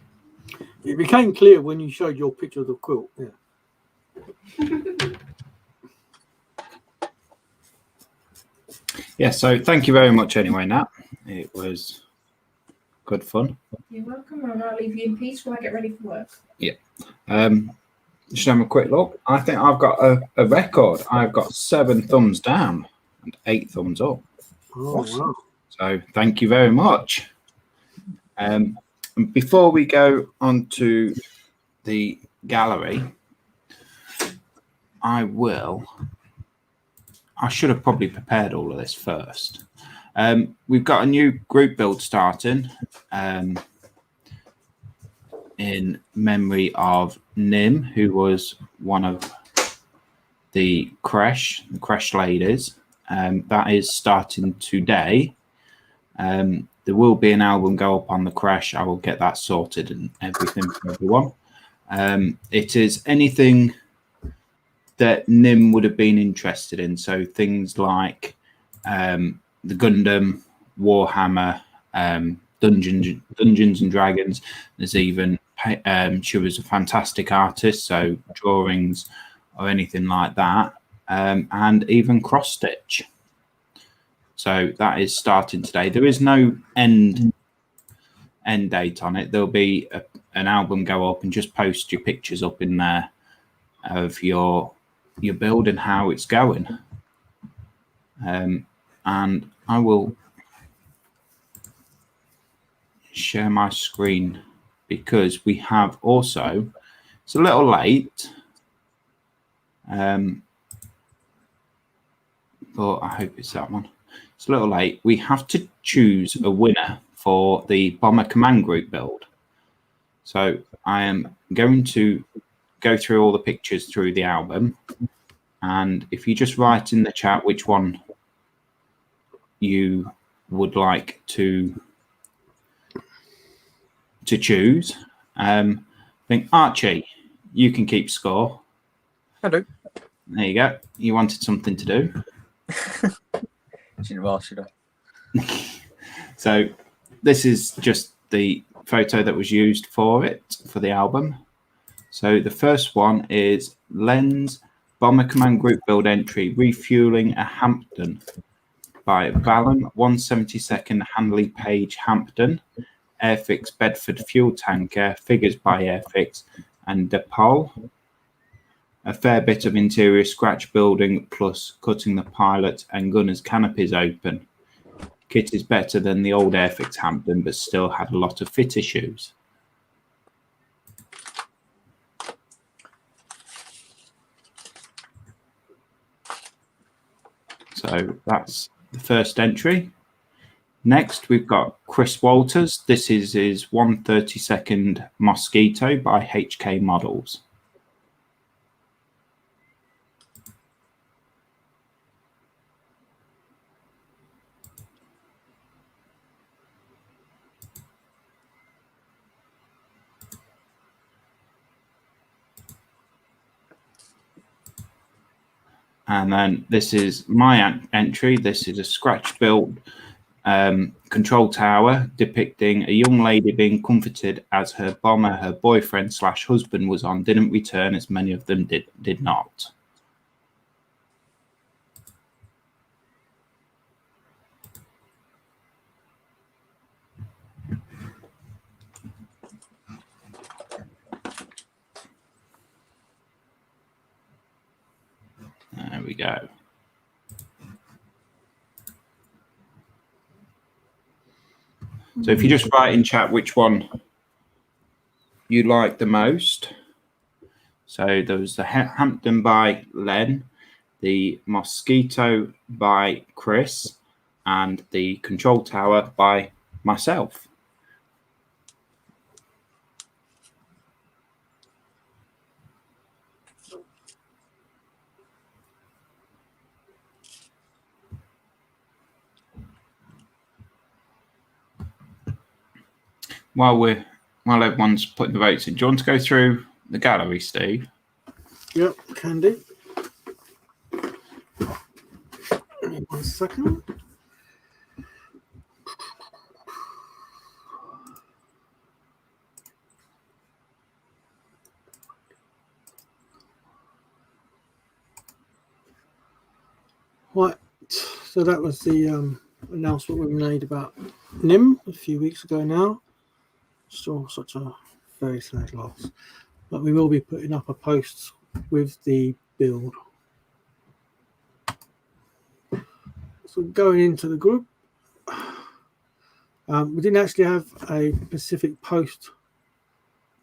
It became clear when you showed your picture of the quilt. Yeah. yeah, so thank you very much anyway, Nat. It was good fun. You're welcome, and I'll leave you in peace when I get ready for work. Just have a quick look. I think I've got a record. I've got 7 thumbs down and 8 thumbs up. Oh, wow. So thank you very much. Before we go on to the gallery, I should have probably prepared all of this first. We've got a new group build starting in memory of Nim, who was one of the creche ladies. That is starting today. There will be an album go up on the creche. I will get that sorted and everything for everyone. It is anything that Nim would have been interested in. So things like the Gundam, Warhammer, Dungeons and Dragons. There's even she was a fantastic artist, so drawings or anything like that, and even cross stitch. So that is starting today. There is no end date on it. There'll be an album go up, and just post your pictures up in there of your build and how it's going. And I will share my screen because we have also, it's a little late, but I hope it's that one. It's a little late. We have to choose a winner for the Bomber Command Group build. So I am going to go through all the pictures through the album, and if you just write in the chat which one you would like to choose. I think Archie, you can keep score. Hello. There you go. You wanted something to do. Should have asked, should I? So this is just the photo that was used for the album. So the first one is Len's Bomber Command Group build entry, refueling a Hampton by Vallon 172nd Handley Page Hampton, Airfix Bedford fuel tanker, figures by Airfix and DePaul. A fair bit of interior scratch building plus cutting the pilot and gunner's canopies open. Kit is better than the old Airfix Hampton, but still had a lot of fit issues. So that's the first entry. Next, we've got Chris Walters. This is his 132nd Mosquito by HK Models. And then this is my entry. This is a scratch built control tower depicting a young lady being comforted as her bomber, her boyfriend / husband was on, didn't return, as many of them did not. There we go. So if you just write in chat which one you like the most. So there was the Hampton by Len, the Mosquito by Chris, and the control tower by myself. While everyone's putting the votes in, do you want to go through the gallery, Steve? Yep, can do. 1 second. Right, so that was the announcement we made about NIM a few weeks ago now. Still such a very sad loss, but we will be putting up a post with the build. So going into the group, we didn't actually have a specific post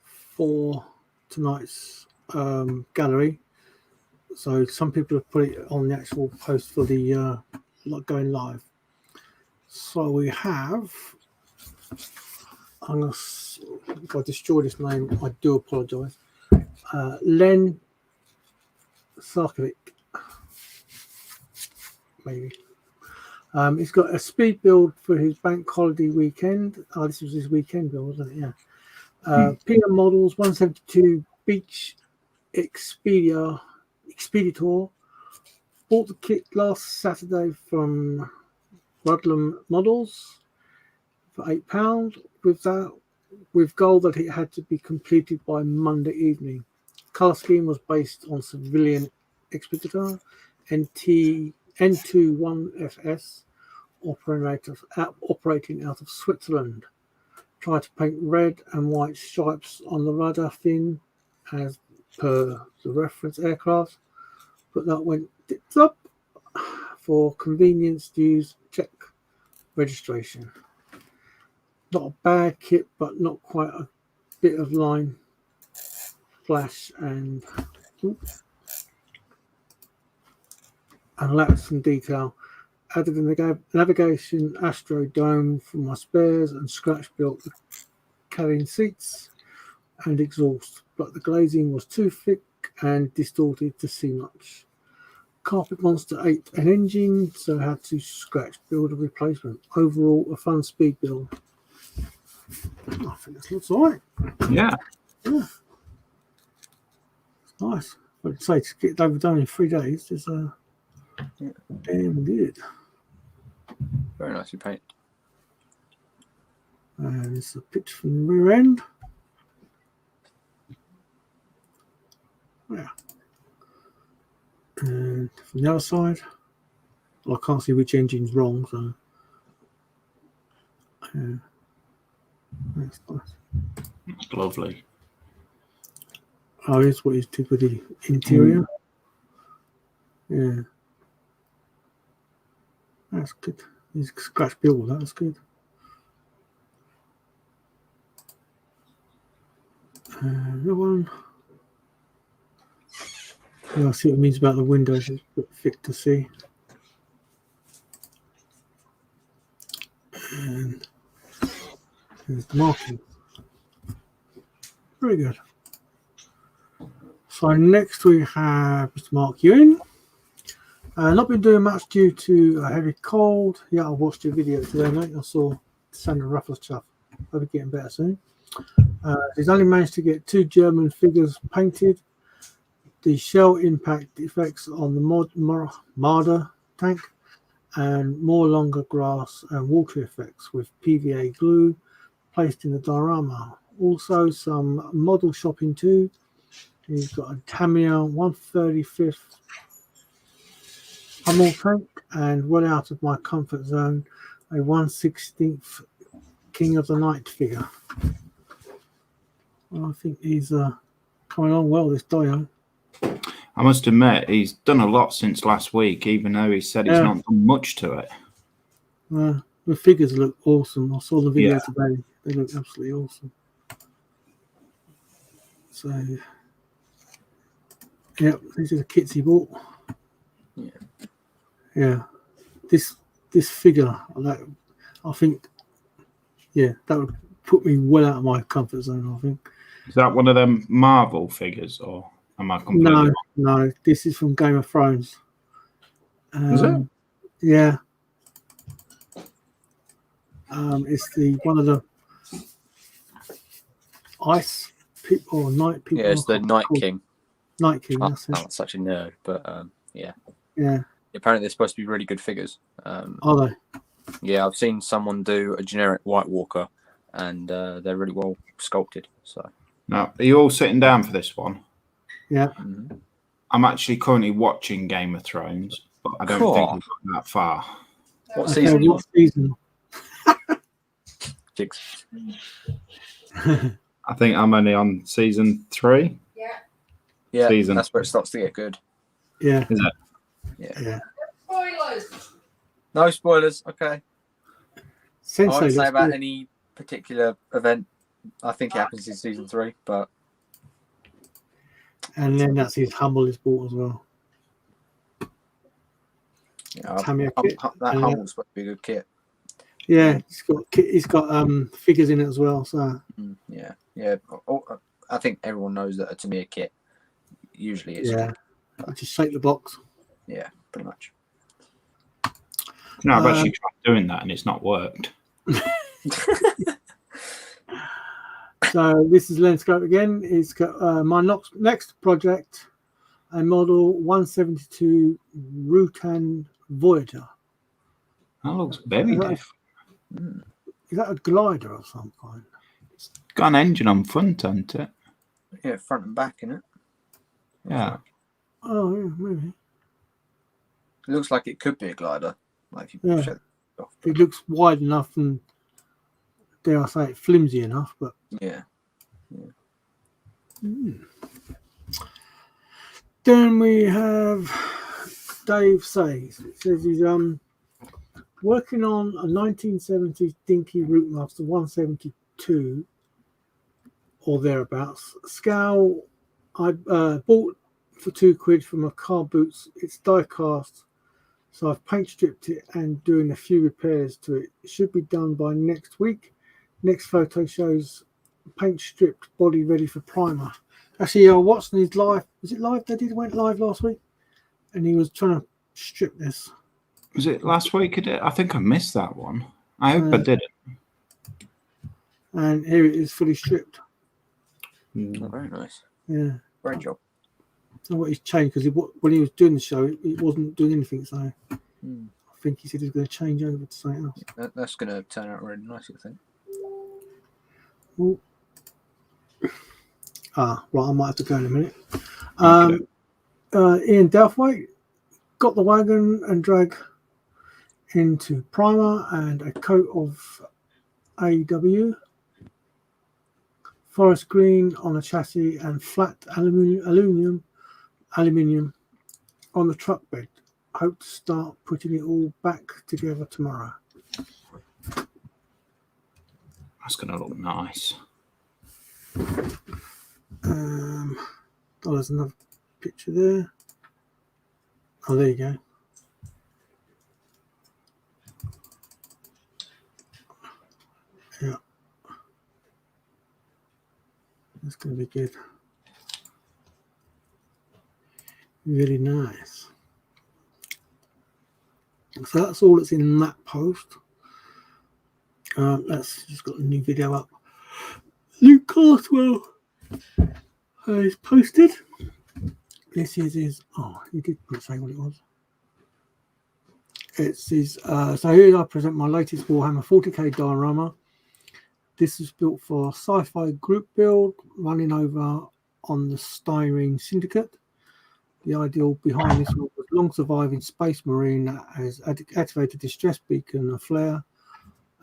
for tonight's gallery, so some people have put it on the actual post for the going live. So we have, if I destroy this name, I do apologise. Len Sarkovic, maybe. He's got a speed build for his bank holiday weekend. Oh, this was his weekend build, wasn't it? Yeah. PM Models 172 Beach Expeditor. Bought the kit last Saturday from Rudlam Models for £8. With goal that it had to be completed by Monday evening. Colour scheme was based on civilian Expeditor NT N21FS operating out of Switzerland. Tried to paint red and white stripes on the rudder fin as per the reference aircraft, but that went tits up. For convenience, use check registration. Not a bad kit, but not quite a bit of line flash and lapse and detail. Added the navigation Astro dome for my spares and scratch built the cabin seats and exhaust, but the glazing was too thick and distorted to see much. Carpet Monster 8 an engine, so had to scratch build a replacement. Overall, a fun speed build. I think this looks alright. Yeah. It's nice. I'd say to get it overdone in 3 days is damn good. Very nicely painted. And it's a picture from the rear end. Yeah. And from the other side, well, I can't see which engine's wrong, so that's nice. Lovely. Oh, here's what he's did with the interior. Yeah. That's good. He's scratch built with that, that's good. Another one. Yeah, I see what it means about the windows. It's a bit thick to see. And there's the marking. Very good. So next we have Mr. Mark Ewing. Not been doing much due to a heavy cold. Yeah, I watched your video today, mate. I saw Sandra Ruffles stuff. I'll be getting better soon. He's only managed to get 2 German figures painted. The shell impact effects on the Marder tank and more longer grass and water effects with PVA glue placed in the diorama. Also some model shopping too. He's got a Tamiya 135th Hummel tank and well out of my comfort zone, a 1/16th King of the Night figure. Well, I think he's coming on well, this Dio. I must admit, he's done a lot since last week, even though he said he's not done much to it. The figures look awesome. I saw the video today. They look absolutely awesome. So, yeah, these are the kits he bought. Yeah. This figure, I think, that would put me well out of my comfort zone, I think. Is that one of them Marvel figures, or am I completely wrong? No, this is from Game of Thrones. Is it? Yeah. It's one of the ice people or night people. Yeah, it's the Night King. Night King, I'm that's it. such a nerd, but yeah. Yeah. Apparently, they're supposed to be really good figures. Are they? Yeah, I've seen someone do a generic White Walker, and they're really well sculpted. So. Now, are you all sitting down for this one? Yeah. Mm-hmm. I'm actually currently watching Game of Thrones, but I don't think we've got that far. What season? What season? Jigs. I think I'm only on season 3. Yeah, Season. That's where it starts to get good. Yeah. Is it? Yeah. Spoilers. No spoilers. Okay. I Sensei, won't say that's about good. any particular event. I think it happens in season 3, but And then that's his Hummel is bought as well. yeah, Tamiya that kit. Hummel's supposed to be a good kit. Yeah, he's got figures in it as well. So Yeah. I think everyone knows that a Tamiya kit usually is. yeah, I just shake the box. Yeah, pretty much. No, I've actually tried doing that and it's not worked. So this is Landscape again. It's got my next project, a model 172 Rutan Voyager. That looks very different. Is that a glider of some kind? It's got an engine on front, hasn't it? Yeah, front and back, innit? Yeah. Oh, yeah, maybe. It looks like it could be a glider. Like if you Yeah. check it looks wide enough and, dare I say it, flimsy enough, but Yeah. Then we have Dave says. It says he's working on a 1970s Dinky Routemaster 172 or thereabouts. Scale I bought for £2 from a car boots. It's die cast, so I've paint stripped it and doing a few repairs to it. It should be done by next week. Next photo shows paint stripped, body ready for primer. Actually, Watson is live. Was it live? They went live last week, and he was trying to strip this. Was it last week? I think I missed that one. I hope I didn't. And here it is, fully stripped. Oh, very nice. Yeah, Great job. I know what he's changed because when he was doing the show, it wasn't doing anything. So I think he said he's going to change over to something else. That's going to turn out really nice, I think. Ooh. Right, I might have to go in a minute. Ian Delphwaite got the wagon and drag into primer and a coat of AEW, forest green on the chassis and flat aluminium on the truck bed. Hope to start putting it all back together tomorrow. That's going to look nice. There's another picture there. Oh, there you go. Yeah. That's going to be good. Really nice. So that's all that's in that post. That's just got a new video up. Luke Castwell has posted. This is his. Oh, he did say what it was. It's his. So here I present my latest Warhammer 40k diorama. This is built for sci-fi group build, running over on the Styrene Syndicate. The ideal behind this one was long-surviving space marine that has activated distress beacon and flare,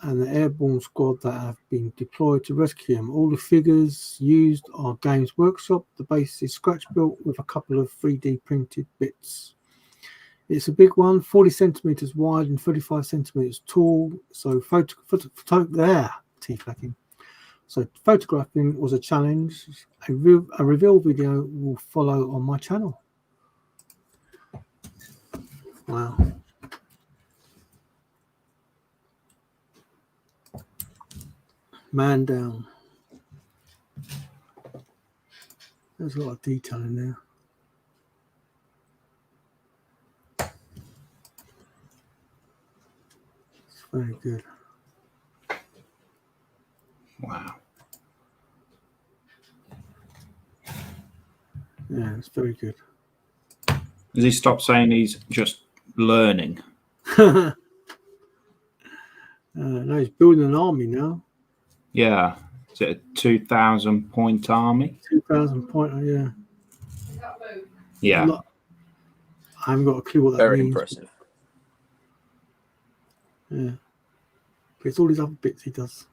and the airborne squad that have been deployed to rescue him. All the figures used are Games Workshop. The base is scratch built with a couple of 3D printed bits. It's a big one, 40 centimeters wide and 35 centimeters tall. So So photographing was a challenge. A reveal video will follow on my channel. Wow. Man down. There's a lot of detail in there. It's very good. Wow. Yeah, it's very good. Does he stop saying he's just learning? No, he's building an army now. Yeah. Is it a 2,000 point army? 2,000 point, yeah. Yeah. I haven't got a clue what that Very means. impressive. Yeah. But it's all these other bits he does.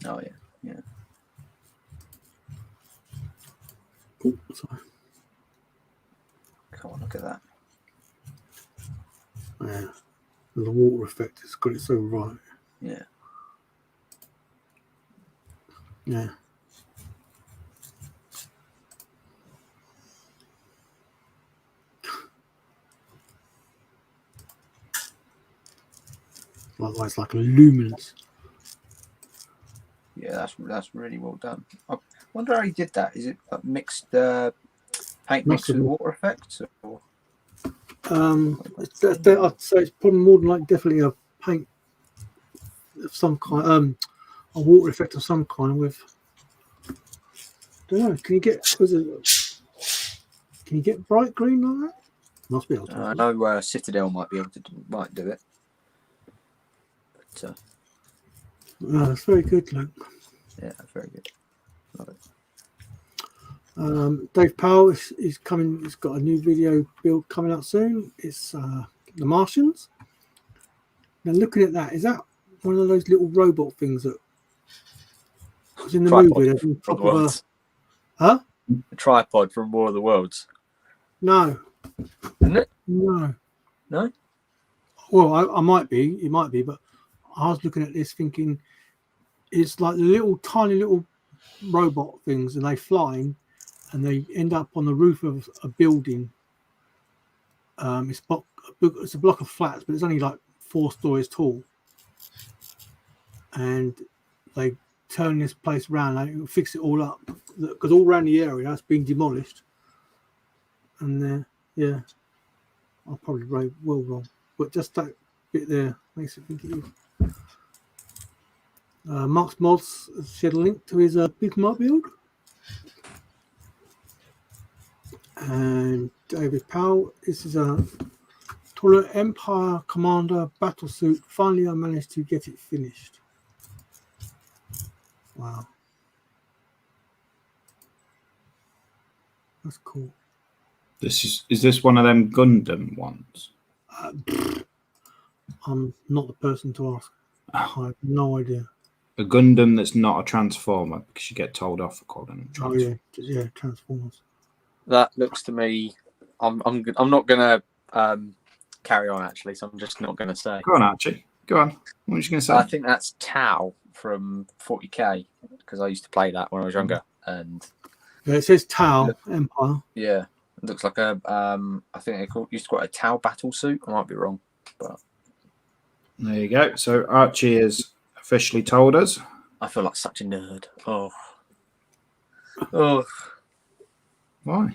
Oh, yeah. Yeah. Oh, sorry. Come on, look at that. Yeah. The water effect has got it so right. Yeah. Yeah. It's like luminous. Yeah, that's really well done. I wonder how he did that. Is it like mixed paint mixed with water effects? Or? I'd say it's probably more than like definitely a paint of some kind, a water effect of some kind with. I don't know. Can you get bright green like that? Must be able to. I know Citadel might be able to do it. But, it's very good, Luke. yeah, very good. Love it. Dave Powell is coming. He's got a new video build coming out soon. It's The Martians. Now, looking at that, is that one of those little robot things that was in the Tripod movie? That's on from top the of a... Worlds. Huh? A tripod from War of the Worlds. No. Isn't it? No. No? Well, I might be. It might be, but I was looking at this thinking it's like little, tiny little robot things, and they fly and they end up on the roof of a building. It's a block of flats, but it's only like 4 stories tall. And they turn this place around, they fix it all up because all around the area has been demolished. And yeah, I'll probably will wrong, but just that bit there makes it think it is. Mark's Mods shared a link to his Big Mod build. And David Powell, this is a Toilet Empire Commander battlesuit. Finally, I managed to get it finished. Wow. That's cool. Is this one of them Gundam ones? I'm not the person to ask. I have no idea. A Gundam that's not a Transformer, because you get told off for calling them Transformers. Oh yeah, Transformers. That looks to me. I'm not gonna carry on actually, so I'm just not gonna say. Go on, Archie. Go on. What was you going to say? I think that's Tau from 40k because I used to play that when I was younger, and Yeah, it says Tau Empire. yeah, it looks like a I think they used to call it a Tau battle suit. I might be wrong, but There you go. So Archie has officially told us. I feel like such a nerd. Oh. Why?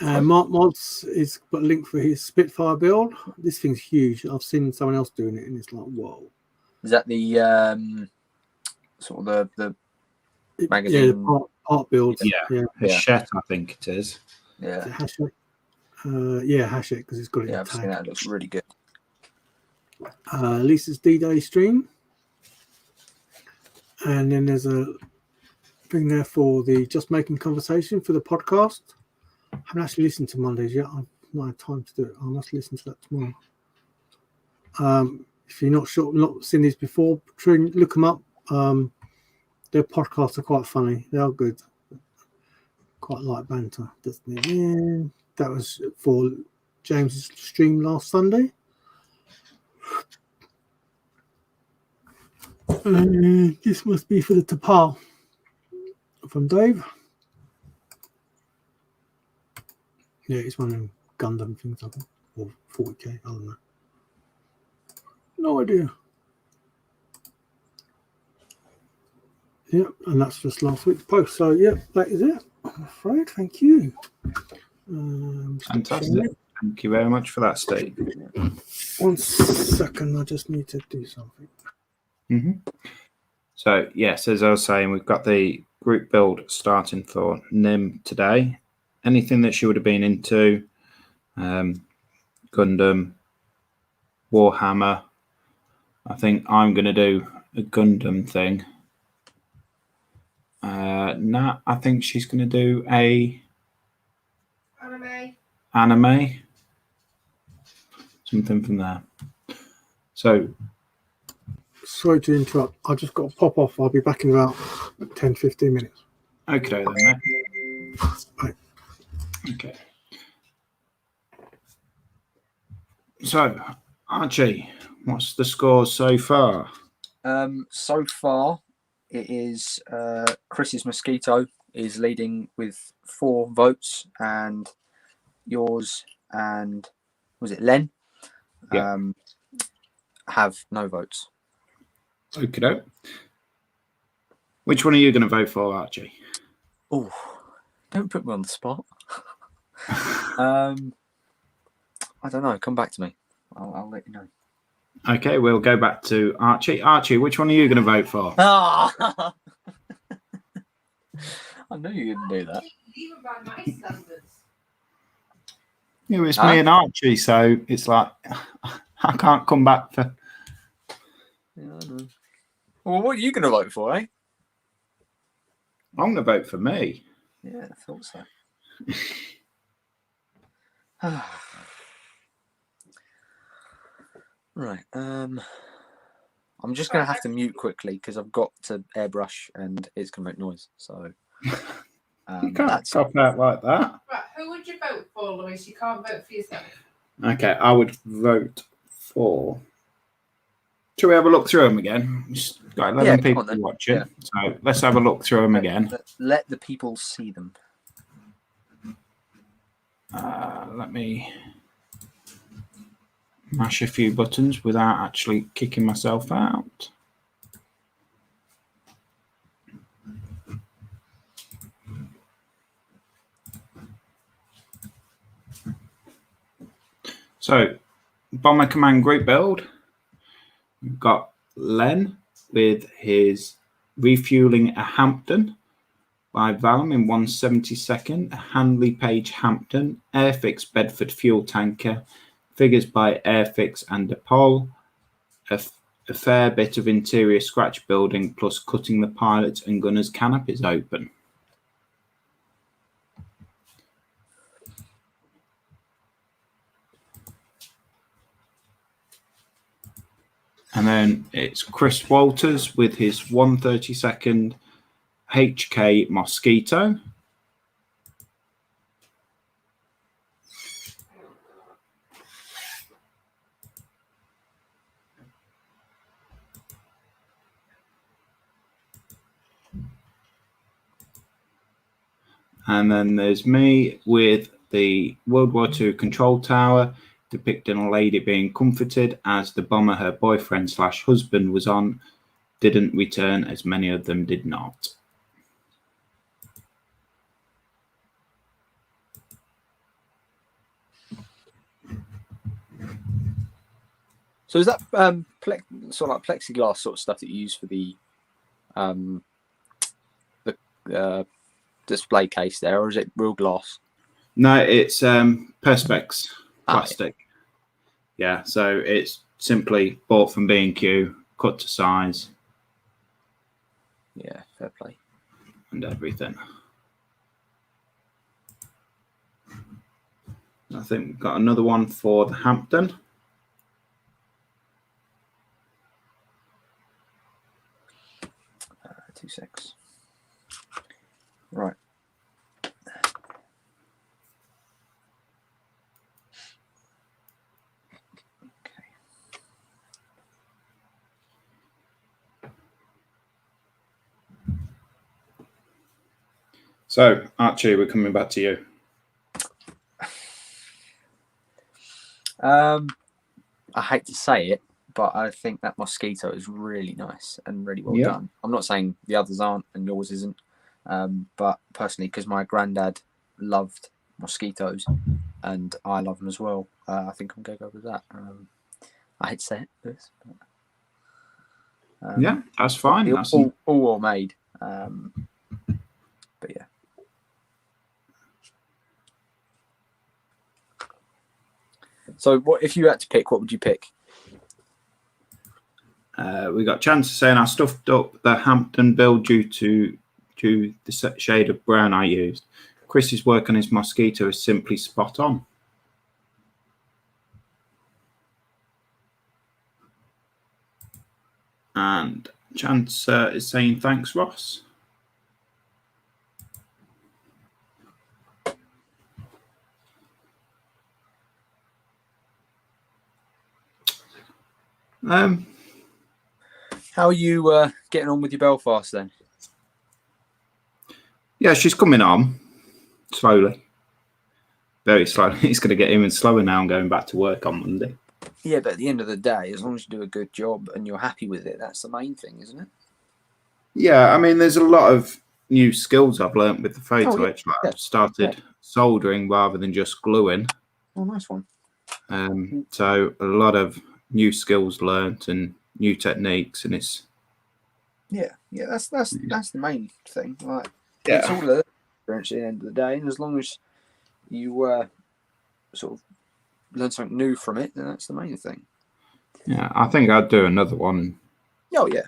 Mark Mods is got a link for his Spitfire build. This thing's huge. I've seen someone else doing it, and it's like, whoa. Is that the sort of the magazine? Yeah, the part build. Yeah. Hachette, I think it is. Yeah. Hachette. Yeah, Hachette, because it's got it in Yeah, the I've seen tag. that. It looks really good. Lisa's D-Day stream. And then there's a thing there for the Just Making Conversation for the podcast. I haven't actually listened to Mondays yet. I've not had time to do it. I must listen to that tomorrow. If you're not sure, not seen these before, try and look them up. Their podcasts are quite funny. They are good. Quite light banter. That was for James's stream last Sunday. This must be for the Tapal from Dave. Yeah, it's one of them Gundam things, I think, or 40k. I don't know. No idea. Yep, and that's just last week's post. So, yep, that is it. I'm afraid. Thank you. Fantastic. Thank you very much for that, Steve. 1 second, I just need to do something. So, yes, as I was saying, we've got the group build starting for Nim today. Anything that she would have been into, Gundam, Warhammer. I think I'm going to do a Gundam thing. Nat, I think she's going to do a anime. Something from there. So, sorry to interrupt. I just got to pop off. I'll be back in about 10-15 minutes. okay then, mate. Right. Okay. So, Archie, what's the scores so far? So far, it is Chris's Mosquito is leading with 4 votes, and yours and was it Len? Yeah. Have no votes. Okay. Which one are you going to vote for, Archie? Oh, don't put me on the spot. I don't know. Come back to me. I'll let you know. Okay, we'll go back to Archie. Archie, which one are you going to vote for? I knew you didn't do that. Even by my standards. Yeah, it's me and Archie, so it's like I can't come back for. Yeah, I know. Well, what are you going to vote for, eh? I'm going to vote for me. Yeah, I thought so. Right. I'm just going to have to mute quickly because I've got to airbrush and it's going to make noise. So You can't cop out like that. Right, who would you vote for, Louise? You can't vote for yourself. Okay, I would vote for. Shall we have a look through them again? Just got 11 people watching, so let's have a look through them again. Let the people see them. Let me mash a few buttons without actually kicking myself out. So, Bomber Command Group build. We've got Len with his refueling a Hampton by Valum in 1/72, a Handley Page Hampton, Airfix Bedford fuel tanker, figures by Airfix and DePaul, a fair bit of interior scratch building plus cutting the pilots and gunners' canopies open. And then it's Chris Walters with his 1/32 HK Mosquito. And then there's me with the World War II control tower, depicting a lady being comforted as the bomber her boyfriend/husband was on didn't return, as many of them did not. So is that sort of like plexiglass sort of stuff that you use for the display case there, or is it real glass? No, it's Perspex plastic. Yeah, so it's simply bought from B&Q, cut to size. Yeah, fair play. And everything. I think we've got another one for the Hampton. Two secs. Right. So, Archie, we're coming back to you. I hate to say it, but I think that Mosquito is really nice and really well done. I'm not saying the others aren't and yours isn't, but personally, because my granddad loved Mosquitoes and I love them as well, I think I'm going to go with that. I hate to say it, Lewis, but, yeah, that's fine. That's all well made. But yeah. So, what if you had to pick? What would you pick? We got Chance saying I stuffed up the Hampton build due to the shade of brown I used. Chris's work on his Mosquito is simply spot on. And Chance is saying thanks, Ross. How are you getting on with your Belfast then? Yeah, she's coming on slowly, very slowly. It's going to get even slower now. I'm going back to work on Monday. Yeah, but at the end of the day, as long as you do a good job and you're happy with it, that's the main thing, isn't it? Yeah, I mean, there's a lot of new skills I've learnt with the photo etch. I've started soldering rather than just gluing. Oh, nice one. So a lot of new skills learnt and new techniques, and it's that's the main thing. Like, it's all the experience at the end of the day, and as long as you sort of learn something new from it, then that's the main thing. Yeah, I think I'd do another one. Oh yeah.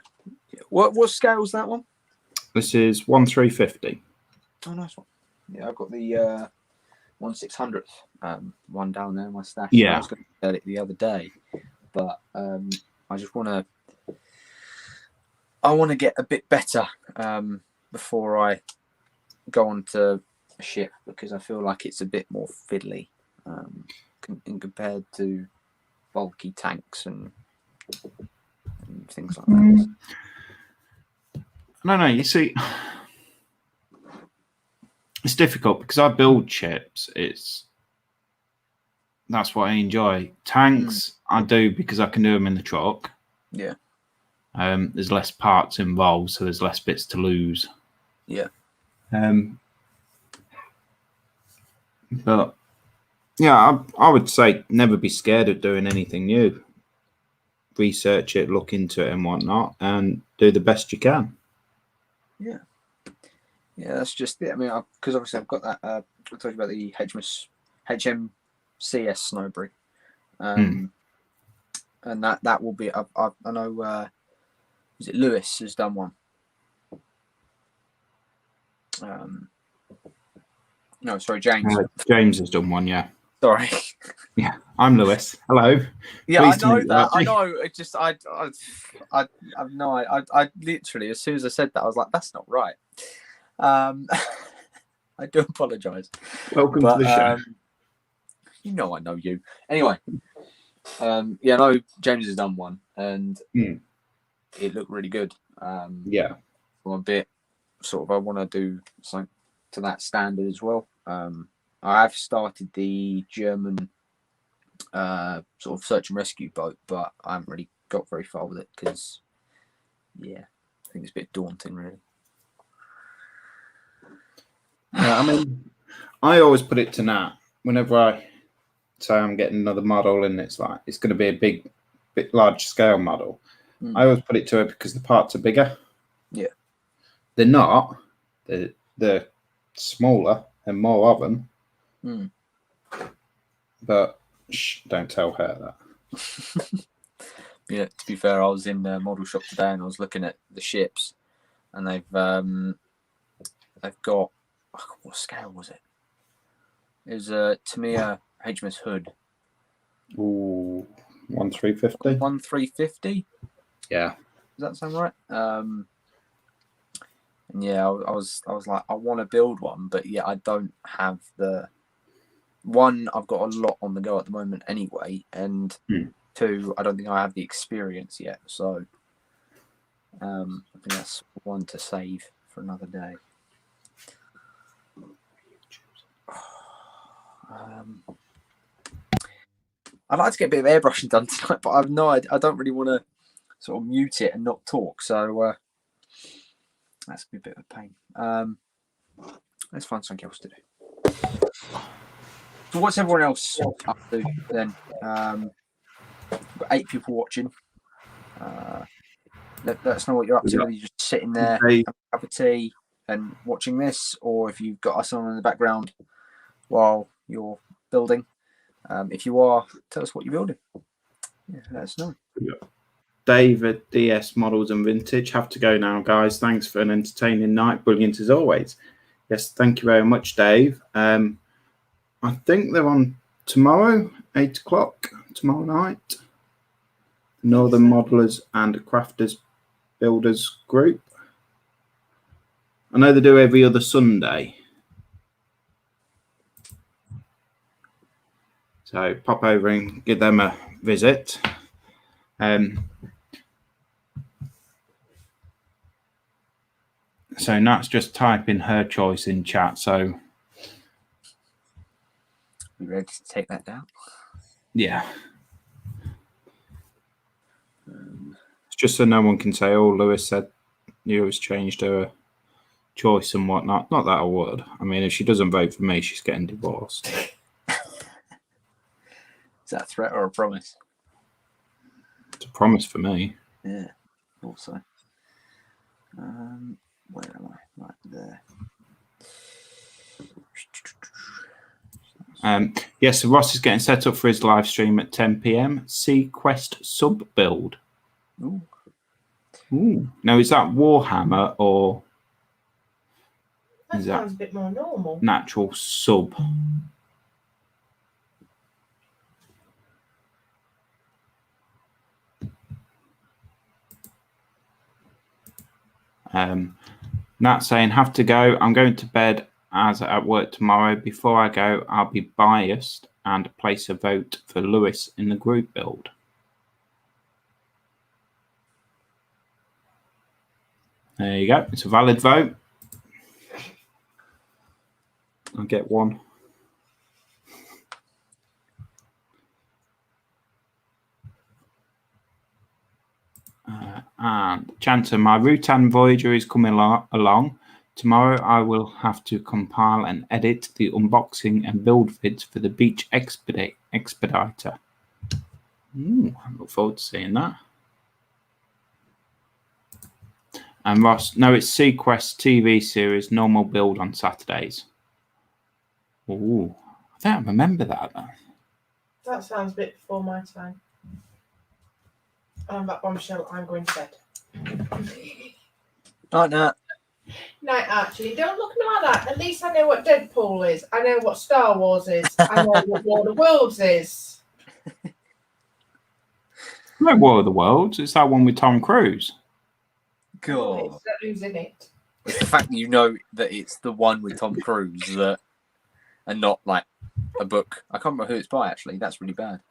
What scale's that one? This is 1/350. Oh, nice one. Yeah, I've got the 1/600th one down there in my stash. Yeah. I was going to sell it the other day, but I just want to get a bit better before I go on to a ship, because I feel like it's a bit more fiddly in compared to bulky tanks and things like that. No, you see, it's difficult because I build ships. That's what I enjoy. Tanks, I do because I can do them in the truck. Yeah. There's less parts involved, so there's less bits to lose. Yeah. But yeah, I would say never be scared of doing anything new. Research it, look into it, and whatnot, and do the best you can. Yeah. Yeah, that's just it. I mean, because obviously I've got that. I told you about the HMCS Snowbury, and that will be. I know. Is it Lewis has done one? No, sorry, James. James has done one, yeah. Sorry. Yeah, I'm Lewis. Hello. Yeah, Pleased I know to meet that. you. I know. It just, I no, I literally, as soon as I said that, I was like, that's not right. I do apologise. Welcome to the show. You know, I know you. Anyway, yeah, I know James has done one, and it looked really good. Yeah. I'm a bit sort of. I want to do something to that standard as well. I have started the German sort of search and rescue boat, but I haven't really got very far with it because, yeah, I think it's a bit daunting, really. Yeah, I mean, I always put it to Nat whenever I say I'm getting another model and it's like it's going to be a big large scale model. I always put it to her because the parts are bigger. Yeah, they're not. They're smaller and more of them. But don't tell her that. Yeah, to be fair, I was in the model shop today and I was looking at the ships, and they've got, what scale was it? It was a Tamiya HMS Hood. Ooh, 1/350. 1/350. Yeah. Does that sound right? And yeah, I was like, I want to build one, but yeah, I don't have the one. I've got a lot on the go at the moment anyway, and two, I don't think I have the experience yet. So I think that's one to save for another day. I'd like to get a bit of airbrushing done tonight, but I've no idea. I don't really want to sort of mute it and not talk. So that's a bit of a pain. Let's find something else to do. So what's everyone else up to then? We've got 8 people watching. Let us know what you're up to. Whether you're just sitting there, having a cup of tea and watching this, or if you've got us on in the background while you're building. If you are, tell us what you're building. Yeah, let us know. Dave at DS Models and Vintage. Have to go now, guys. Thanks for an entertaining night. Brilliant as always. Yes, thank you very much, Dave. I think they're on tomorrow, 8 o'clock tomorrow night. Northern Modelers and Crafters Builders Group. I know they do every other Sunday. So pop over and give them a visit. So Nat's just typing her choice in chat. So You ready to take that down? yeah. It's just so no one can say, oh, Lewis said you always changed her choice and whatnot. Not that I would. I mean, if she doesn't vote for me, she's getting divorced. Is that a threat or a promise? It's a promise for me. Yeah, also. Where am I? Right there. Yes, so Ross is getting set up for his live stream at 10 p.m. Sequest sub build. Ooh. Ooh. Now, is that Warhammer or That is sounds that a bit more normal. natural sub? Nat saying, have to go. I'm going to bed as at work tomorrow. Before I go, I'll be biased and place a vote for Lewis in the group build. There you go. It's a valid vote. I'll get one. And Chanter, my Rutan Voyager is coming along. Tomorrow I will have to compile and edit the unboxing and build vids for the Beach Expediter. I look forward to seeing that. And Ross, no, it's Sequest TV series, normal build on Saturdays. Oh, I don't remember that. That sounds a bit before my time. That bombshell, I'm going to bed. Night, Nat. Night, Archie. Don't look at me like that. At least I know what Deadpool is. I know what Star Wars is. I know what War of the Worlds is. No War of the Worlds. It's that one with Tom Cruise. God. It's not who's in it. It's the fact that you know that it's the one with Tom Cruise that, and not like a book. I can't remember who it's by, actually. That's really bad.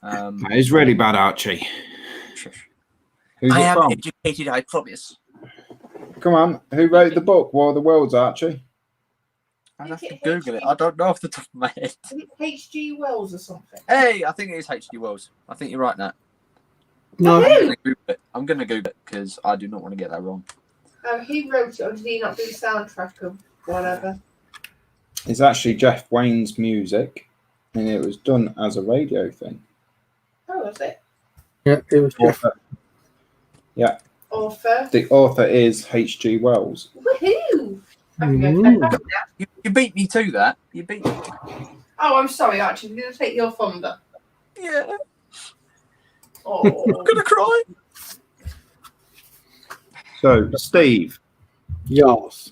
It's really bad, Archie. Who's I it am from? educated, I promise. Come on, who wrote the book, War of the Worlds, Archie? I'd have to Google it. I don't know off the top of my head. Is it H.G. Wells or something? Hey, I think it is H.G. Wells. I think you're right, Nat. No, I'm going to Google it because I do not want to get that wrong. He wrote it, or did he not do the soundtrack of whatever? It's actually Jeff Wayne's music, and it was done as a radio thing. Oh, was it? yeah, it was Jeff. Author. Yeah, Author. the author is H.G. Wells. Woohoo! You beat me to that. You beat me. Oh, I'm sorry, Archie. Did I take your thunder? Yeah. Oh, I'm going to cry. So, Steve, Yes.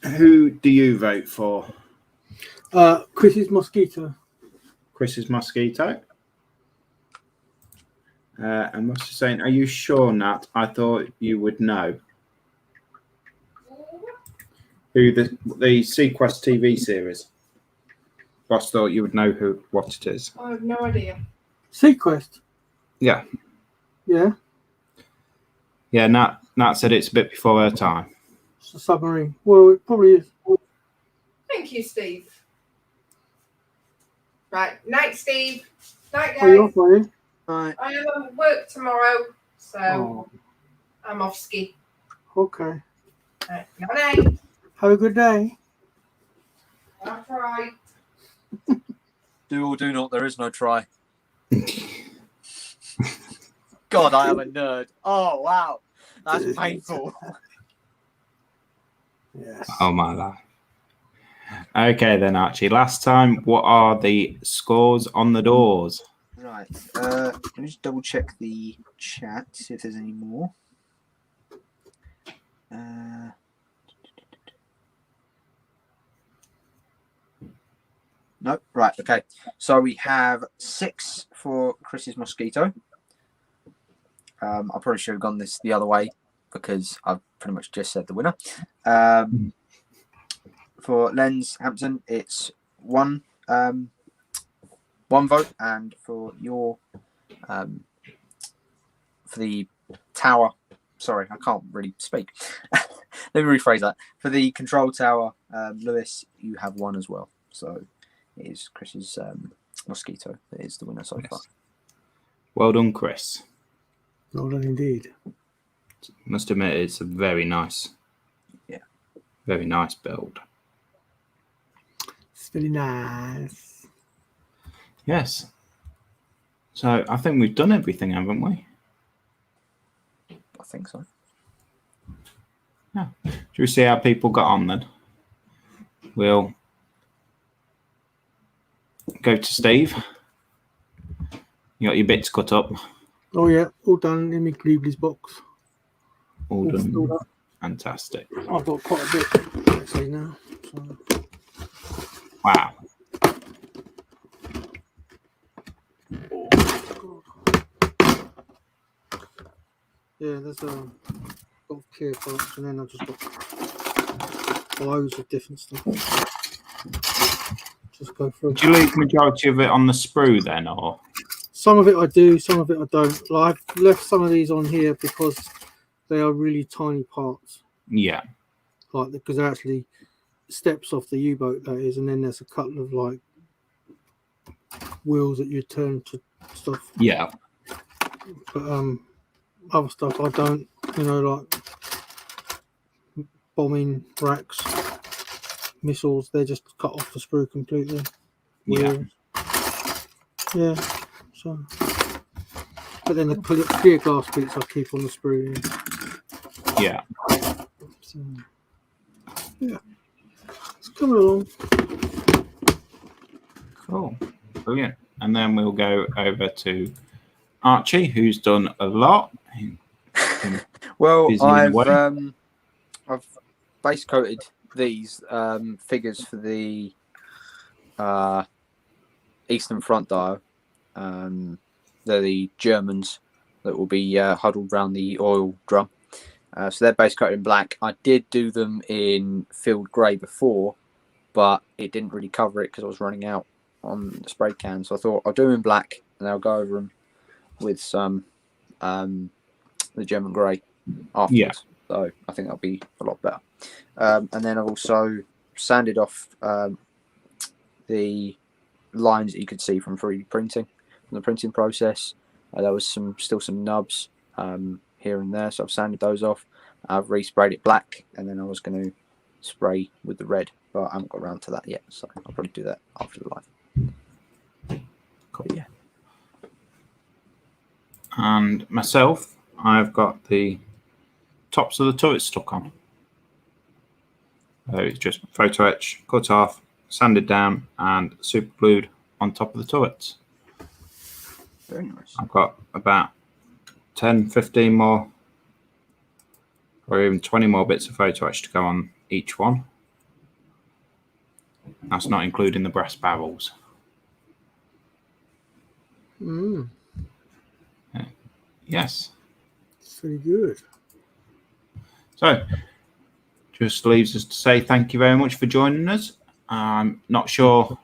who do you vote for? Chris's Mosquito. Chris's Mosquito. And what's he saying? Are you sure, Nat? I thought you would know. Who the Sequest TV series? Ross thought you would know what it is. I have no idea. Sequest. Yeah. Yeah. Yeah, Nat said it's a bit before her time. It's a submarine. Well, it probably is. Thank you, Steve. Right. Night, Steve. Night, Oh, you're guys. funny. Right. I am at work tomorrow, so Oh, I'm off ski. okay. Right. Night. Have a good day. That's right. Do or do not, there is no try. God, I am a nerd. Oh, wow. That's painful. Yes. Oh my life. Okay then, Archie. Last time, what are the scores on the doors? Right. Let me just double check the chat, see if there's any more. No, right, okay. So we have 6 for Chris's Mosquito. I probably should have gone this the other way because I've pretty much just said the winner. For Len's Hampton, it's 1 vote, and for your for the tower, sorry, I can't really speak. Let me rephrase that. For the control tower, Lewis, you have 1 as well. So it is Chris's Mosquito that is the winner so far. Well done, Chris. Well done indeed. Must admit, it's a very nice build. It's very nice. Yes. So I think we've done everything, haven't we? I think so. Yeah. Should we see how people got on then? We'll go to Steve. You got your bits cut up. Oh yeah, all done in my Greeblies box. All All filled done. up. Fantastic. I've got quite a bit actually now. So. Wow. Yeah, there's a care parts, and then I've just got loads of different stuff. Just go through. Do you leave the majority of it on the sprue then, or? Some of it I do, some of it I don't. Like, I've left some of these on here because they are really tiny parts. Yeah. Like, because they're actually steps off the U-boat, that is, and then there's a couple of like wheels that you turn to stuff. Yeah. But other stuff I don't, you know, like bombing racks, missiles, they're just cut off the sprue completely. Yeah. Yeah. So, but then the clear glass bits I keep on the sprue. Yeah. So, yeah, it's coming along. Cool. Brilliant. And then we'll go over to Archie, who's done a lot. Well, Busy in a way. I've base coated these figures for the Eastern Front dial. They're the Germans that will be huddled around the oil drum. So they're base coated in black. I did do them in field grey before, but it didn't really cover it because I was running out on the spray can. So I thought I'll do them in black and I'll go over them with some the German grey afterwards. Yeah. So I think that'll be a lot better. And then I've also sanded off the lines that you could see from 3D printing, from the printing process. There was still some nubs here and there, so I've sanded those off. I've resprayed it black, and then I was going to spray with the red, but I haven't got around to that yet, so I'll probably do that after the live. Cool. But yeah. And myself, I've got the tops of the turrets stuck on. So it's just photo etch, cut off, sanded down, and super glued on top of the turrets. Very nice. I've got about 10, 15 more, or even 20 more bits of photo etch to go on each one. That's not including the brass barrels. Yes. It's pretty good. So, just leaves us to say thank you very much for joining us. I'm not sure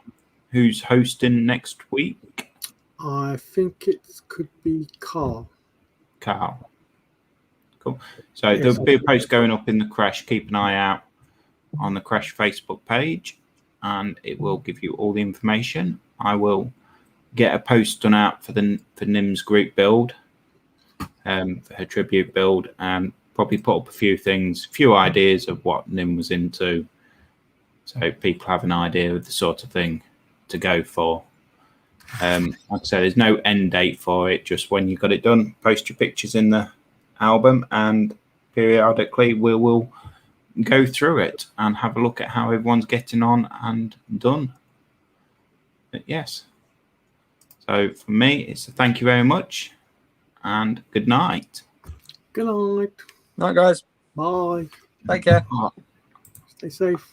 who's hosting next week. I think it could be Karl. Karl. Cool. So there'll be a post going up in the creche. Keep an eye out on the creche Facebook page, and it will give you all the information. I will get a post done out for Nim's group build, for her tribute build, and probably put up a few things, a few ideas of what Nim was into, so people have an idea of the sort of thing to go for. Like I said, there's no end date for it, just when you got it done, post your pictures in the album, and periodically we will go through it and have a look at how everyone's getting on and done. But yes. So for me, it's a thank you very much and good night. Good night. Night, guys. Bye. Take care. Stay safe.